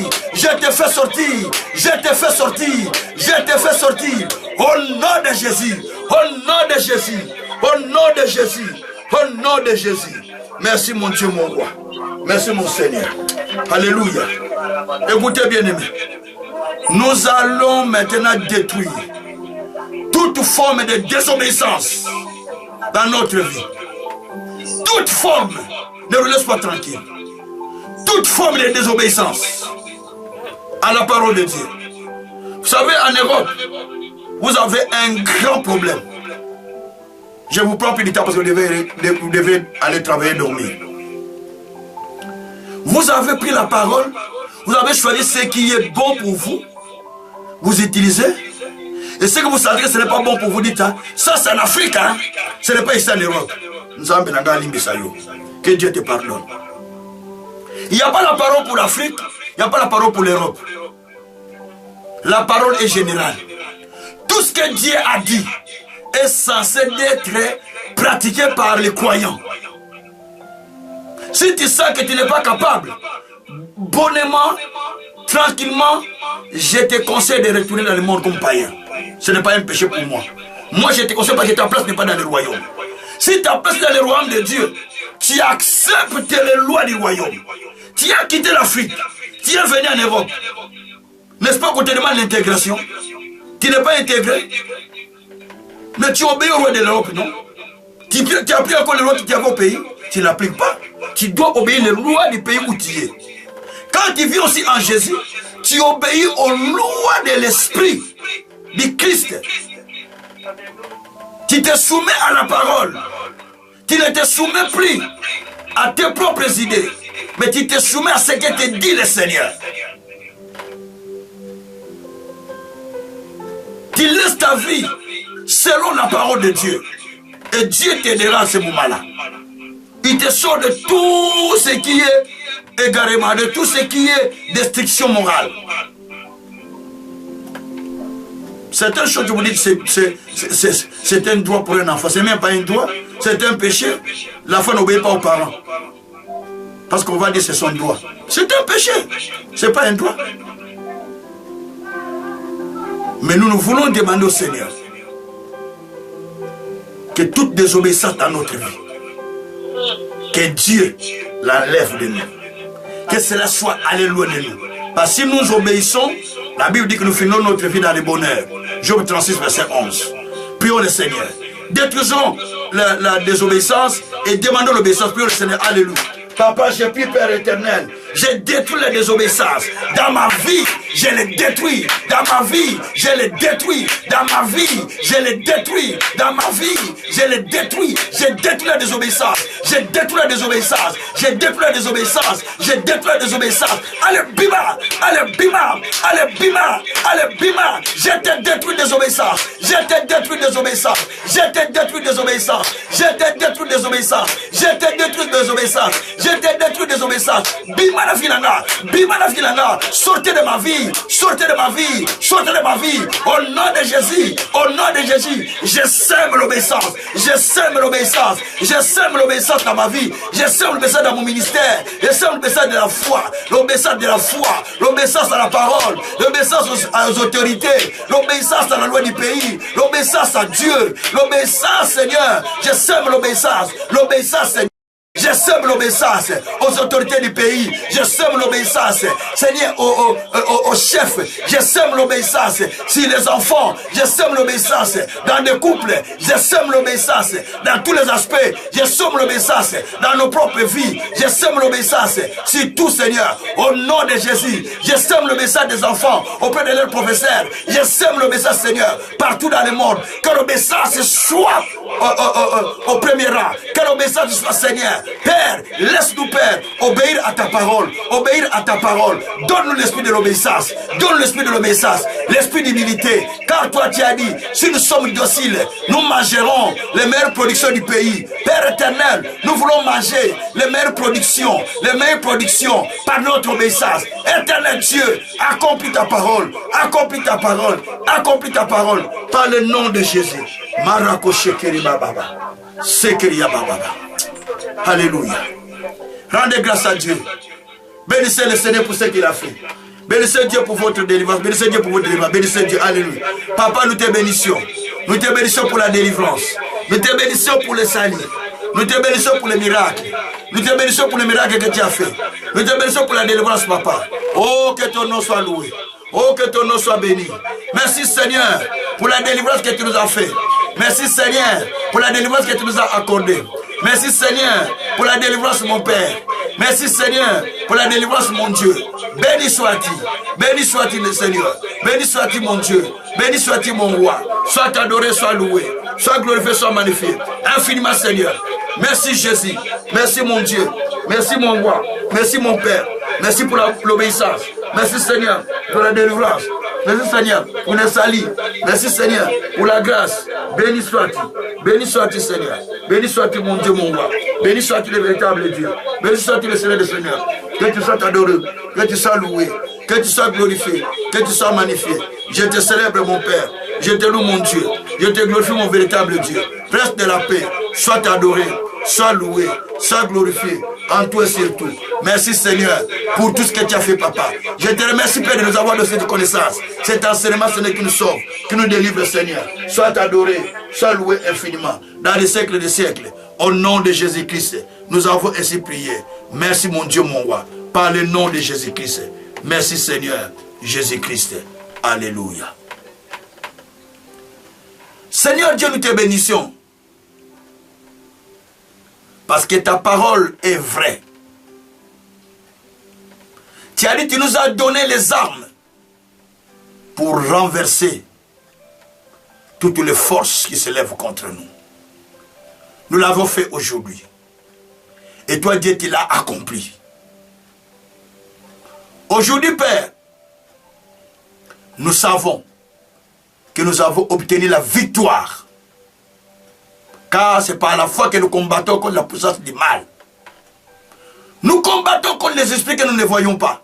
Je te fais sortir. Je te fais sortir. Je te fais sortir. Au nom de Jésus. Au nom de Jésus. Au nom de Jésus. Au nom de Jésus. Merci mon Dieu, mon roi. Merci mon Seigneur. Alléluia. Écoutez bien aimé. Nous allons maintenant détruire toute forme de désobéissance dans notre vie. Toute forme, ne nous laisse pas tranquille. Toute forme de désobéissance à la parole de Dieu. Vous savez, en Europe, vous avez un grand problème. Je vous prends plus de temps parce que vous devez aller travailler, dormir. Vous avez pris la parole, vous avez choisi ce qui est bon pour vous, vous utilisez, et ce que vous savez que ce n'est pas bon pour vous, dites, hein, ça c'est en Afrique, hein, ce n'est pas ici en Europe. Que Dieu te pardonne. Il n'y a pas la parole pour l'Afrique, il n'y a pas la parole pour l'Europe. La parole est générale. Tout ce que Dieu a dit est censé être pratiqué par les croyants. Si tu sens que tu n'es pas capable, bonnement, tranquillement, je te conseille de retourner dans le monde comme païen. Ce n'est pas un péché pour moi. Moi, je te conseille parce que ta place n'est pas dans le royaume. Si ta place est dans le royaume de Dieu, tu acceptes les lois du royaume. Tu as quitté l'Afrique, tu es venu en Europe. N'est-ce pas qu'on te demande l'intégration? Tu n'es pas intégré. Mais tu obéis au roi de l'Europe, non? Tu appliques encore les lois que tu avais au pays. Tu ne l'appliques pas. Tu dois obéir les lois du pays où tu es. Quand tu vis aussi en Jésus, tu obéis aux lois de l'Esprit du Christ. Tu te soumets à la parole. Tu ne te soumets plus à tes propres idées, mais tu te soumets à ce que te dit le Seigneur. Tu laisses ta vie selon la parole de Dieu. Et Dieu t'aidera à ce moment-là. Il te sort de tout ce qui est égarement, de tout ce qui est destruction morale. Certaines choses que vous dites, c'est un droit pour un enfant. C'est même pas un droit, c'est un péché. L'enfant n'obéit pas aux parents. Parce qu'on va dire que c'est son droit. C'est un péché, c'est pas un droit. Mais nous voulons demander au Seigneur que toute désobéissance dans notre vie, que Dieu l'enlève de nous. Que cela soit alléluia de nous. Parce que si nous obéissons, la Bible dit que nous finissons notre vie dans le bonheur. Job 36, verset 11. Prions le Seigneur. Détruisons la désobéissance et demandons l'obéissance. Prions le Seigneur. Alléluia. Papa, j'ai pris, Père éternel. J'ai détruit la désobéissance. Dans ma vie, je les détruis. Dans ma vie, je les détruis. Dans ma vie, je les détruis. Dans ma vie, je les détruis. J'ai détruit la désobéissance. J'ai détruit la désobéissance. J'ai détruit la désobéissance. J'ai détruit la désobéissance. Allez, bima. Allez, bima. Allez, bima. Allez, bima. Je te détruis désobéissance. Je te détruis désobéissance. Je te détruis désobéissance. Je te détruis désobéissance. Je te détruis désobéissance. Je te détruis désobéissance. Bima la filanga. Bima la filanga. Sortez de ma vie. Sortez de ma vie. Sortez de ma vie. Au nom de Jésus. Au nom de Jésus. Je sème l'obéissance. Je sème l'obéissance. Je sème l'obéissance dans ma vie. Je sème l'obéissance dans mon ministère. Je sème l'obéissance de la foi. L'obéissance de la foi. L'obéissance à la parole. L'obéissance aux autorités. L'obéissance à la loi du pays. L'obéissance à Dieu. L'obéissance, Seigneur. Je sème l'obéissance. L'obéissance, Seigneur. Je sème l'obéissance aux autorités du pays. Je sème l'obéissance, Seigneur, aux chefs. Je sème l'obéissance sur les enfants. Je sème l'obéissance dans les couples. Je sème l'obéissance dans tous les aspects. Je sème l'obéissance dans nos propres vies. Je sème l'obéissance sur tout, Seigneur. Au nom de Jésus, je sème l'obéissance des enfants auprès de leurs professeurs. Je sème l'obéissance, Seigneur, partout dans le monde. Que l'obéissance soit au premier rang. Que l'obéissance soit, Seigneur. Père, laisse-nous, Père, obéir à ta parole. Obéir à ta parole. Donne-nous l'esprit de l'obéissance. Donne l'esprit de l'obéissance. L'esprit d'humilité. Car toi, tu as dit, si nous sommes dociles, nous mangerons les meilleures productions du pays. Père éternel, nous voulons manger les meilleures productions. Les meilleures productions par notre obéissance. Éternel Dieu, accomplis ta parole. Accomplis ta parole. Accomplis ta parole. Par le nom de Jésus. Marako Shekeri Baba. Sekeri Baba. Alléluia. Rendez grâce à Dieu. Bénissez le Seigneur pour ce qu'il a fait. Bénissez Dieu pour votre délivrance. Bénissez Dieu pour votre délivrance. Bénissez Dieu. Alléluia. Papa, nous te bénissons. Nous te bénissons pour la délivrance. Nous te bénissons pour le salut. Nous te bénissons pour les miracles. Nous te bénissons pour les miracles que tu as fait. Nous te bénissons pour la délivrance, Papa. Oh, que ton nom soit loué. Oh, que ton nom soit béni. Merci, Seigneur, pour la délivrance que tu nous as fait. Merci, Seigneur, pour la délivrance que tu nous as accordée. Merci, Seigneur, pour la délivrance, mon Père. Merci, Seigneur, pour la délivrance, mon Dieu. Béni sois-tu. Béni sois-tu, le Seigneur. Béni sois-tu, mon Dieu. Béni sois-tu, mon roi. Sois adoré, sois loué. Sois glorifié, sois magnifié. Infiniment, Seigneur. Merci, Jésus. Merci, mon Dieu. Merci, mon roi. Merci, mon Père. Merci pour l'obéissance. Merci, Seigneur, pour la délivrance. Merci, Seigneur, pour le salut. Merci, Seigneur, pour la grâce. Béni sois-tu. Béni sois-tu, Seigneur. Béni sois-tu, mon Dieu, mon roi. Béni sois-tu, le véritable Dieu. Béni sois-tu, le Seigneur des Seigneurs. Que tu sois adoré, que tu sois loué, que tu sois glorifié, que tu sois magnifié. Je te célèbre, mon Père. Je te loue, mon Dieu. Je te glorifie, mon véritable Dieu. Prince de la paix, sois adoré, sois loué, sois glorifié, en tout et surtout. Merci, Seigneur, pour tout ce que tu as fait, Papa. Je te remercie, Père, de nous avoir donné cette connaissance. Cet enseignement, ce n'est qui nous sauve, qui nous délivre, Seigneur. Sois adoré, sois loué infiniment, dans les siècles des siècles. Au nom de Jésus-Christ, nous avons ainsi prié. Merci, mon Dieu, mon roi, par le nom de Jésus-Christ. Merci, Seigneur, Jésus-Christ. Alléluia. Seigneur Dieu, nous te bénissons. Parce que ta parole est vraie. Tu as dit, tu nous as donné les armes pour renverser toutes les forces qui se lèvent contre nous. Nous l'avons fait aujourd'hui. Et toi, Dieu, tu l'as accompli. Aujourd'hui, Père, nous savons que nous avons obtenu la victoire Car c'est par la foi que nous combattons contre la puissance du mal. Nous combattons contre les esprits que nous ne voyons pas.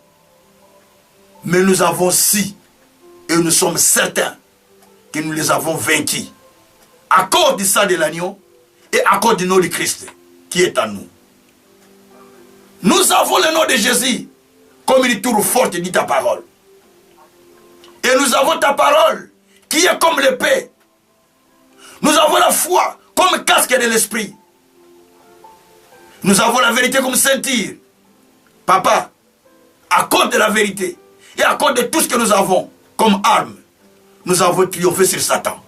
Mais nous avons si, et nous sommes certains que nous les avons vaincus. À cause du sang de l'agneau et à cause du nom de Christ qui est en nous. Nous avons le nom de Jésus comme une tour forte, dit ta parole. Et nous avons ta parole qui est comme l'épée. Nous avons la foi comme casque de l'esprit. Nous avons la vérité comme ceinture. Papa, à cause de la vérité et à cause de tout ce que nous avons comme arme, nous avons triomphé sur Satan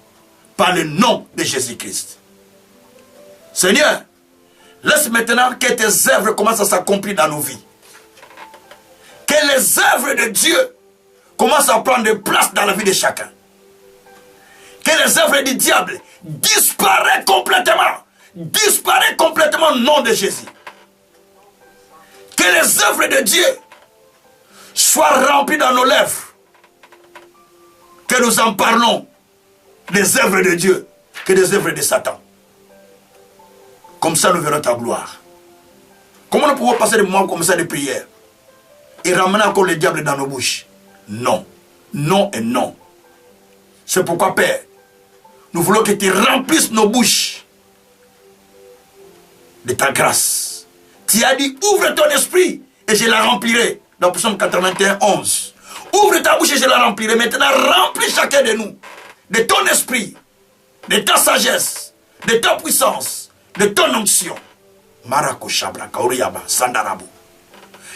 par le nom de Jésus-Christ. Seigneur, laisse maintenant que tes œuvres commencent à s'accomplir dans nos vies. Que les œuvres de Dieu commencent à prendre place dans la vie de chacun. Que les œuvres du diable disparaissent complètement. Disparaissent complètement au nom de Jésus. Que les œuvres de Dieu soient remplies dans nos lèvres. Que nous en parlons des œuvres de Dieu que des œuvres de Satan. Comme ça, nous verrons ta gloire. Comment nous pouvons passer des moments comme ça de prière et ramener encore le diable dans nos bouches? Non. Non et non. C'est pourquoi, Père, nous voulons que tu remplisses nos bouches de ta grâce. Tu as dit, ouvre ton esprit et je la remplirai. Dans Psaume 81, 11. Ouvre ta bouche et je la remplirai. Maintenant, remplis chacun de nous de ton esprit, de ta sagesse, de ta puissance, de ton onction.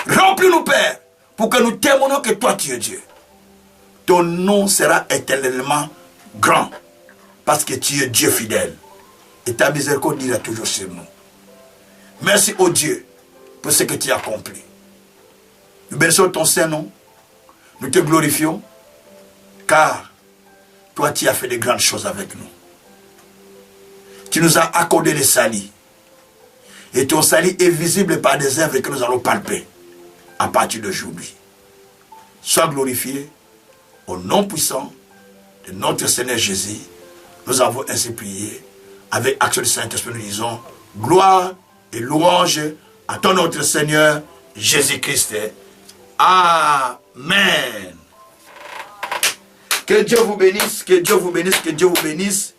Remplis-nous, Père, pour que nous témoignons que toi, tu es Dieu. Ton nom sera éternellement grand, parce que tu es Dieu fidèle. Et ta miséricorde ira toujours sur nous. Merci, ô Dieu, pour ce que tu as accompli. Nous bénissons ton Saint-Nom. Nous te glorifions, car toi, tu as fait de grandes choses avec nous. Tu nous as accordé le salut. Et ton salut est visible par des œuvres que nous allons palper à partir d'aujourd'hui. Sois glorifié au nom puissant de notre Seigneur Jésus. Nous avons ainsi prié. Avec action du Saint-Esprit, nous disons gloire et louange à ton notre Seigneur Jésus-Christ. Amen. Que Dieu vous bénisse, que Dieu vous bénisse, que Dieu vous bénisse.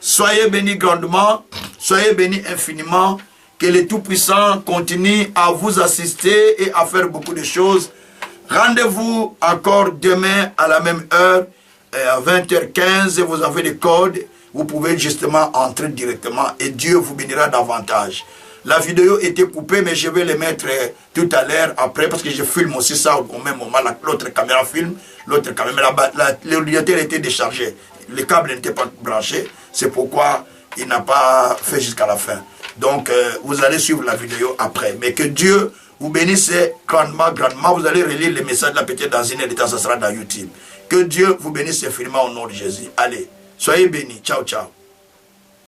Soyez bénis grandement, soyez bénis infiniment. Que le Tout-Puissant continue à vous assister et à faire beaucoup de choses. Rendez-vous encore demain à la même heure, à 20h15. Vous avez des codes, vous pouvez justement entrer directement et Dieu vous bénira davantage. La vidéo était coupée, mais je vais les mettre tout à l'heure après, parce que je filme aussi ça au même moment. L'autre caméra filme, l'autre caméra, l'ordinateur était déchargé. Le câble n'était pas branché, c'est pourquoi il n'a pas fait jusqu'à la fin. Donc, vous allez suivre la vidéo après. Mais que Dieu vous bénisse grandement, grandement. Vous allez relire les messages de la petite dans une état, ça sera dans YouTube. Que Dieu vous bénisse infiniment au nom de Jésus. Allez, soyez bénis. Ciao, ciao.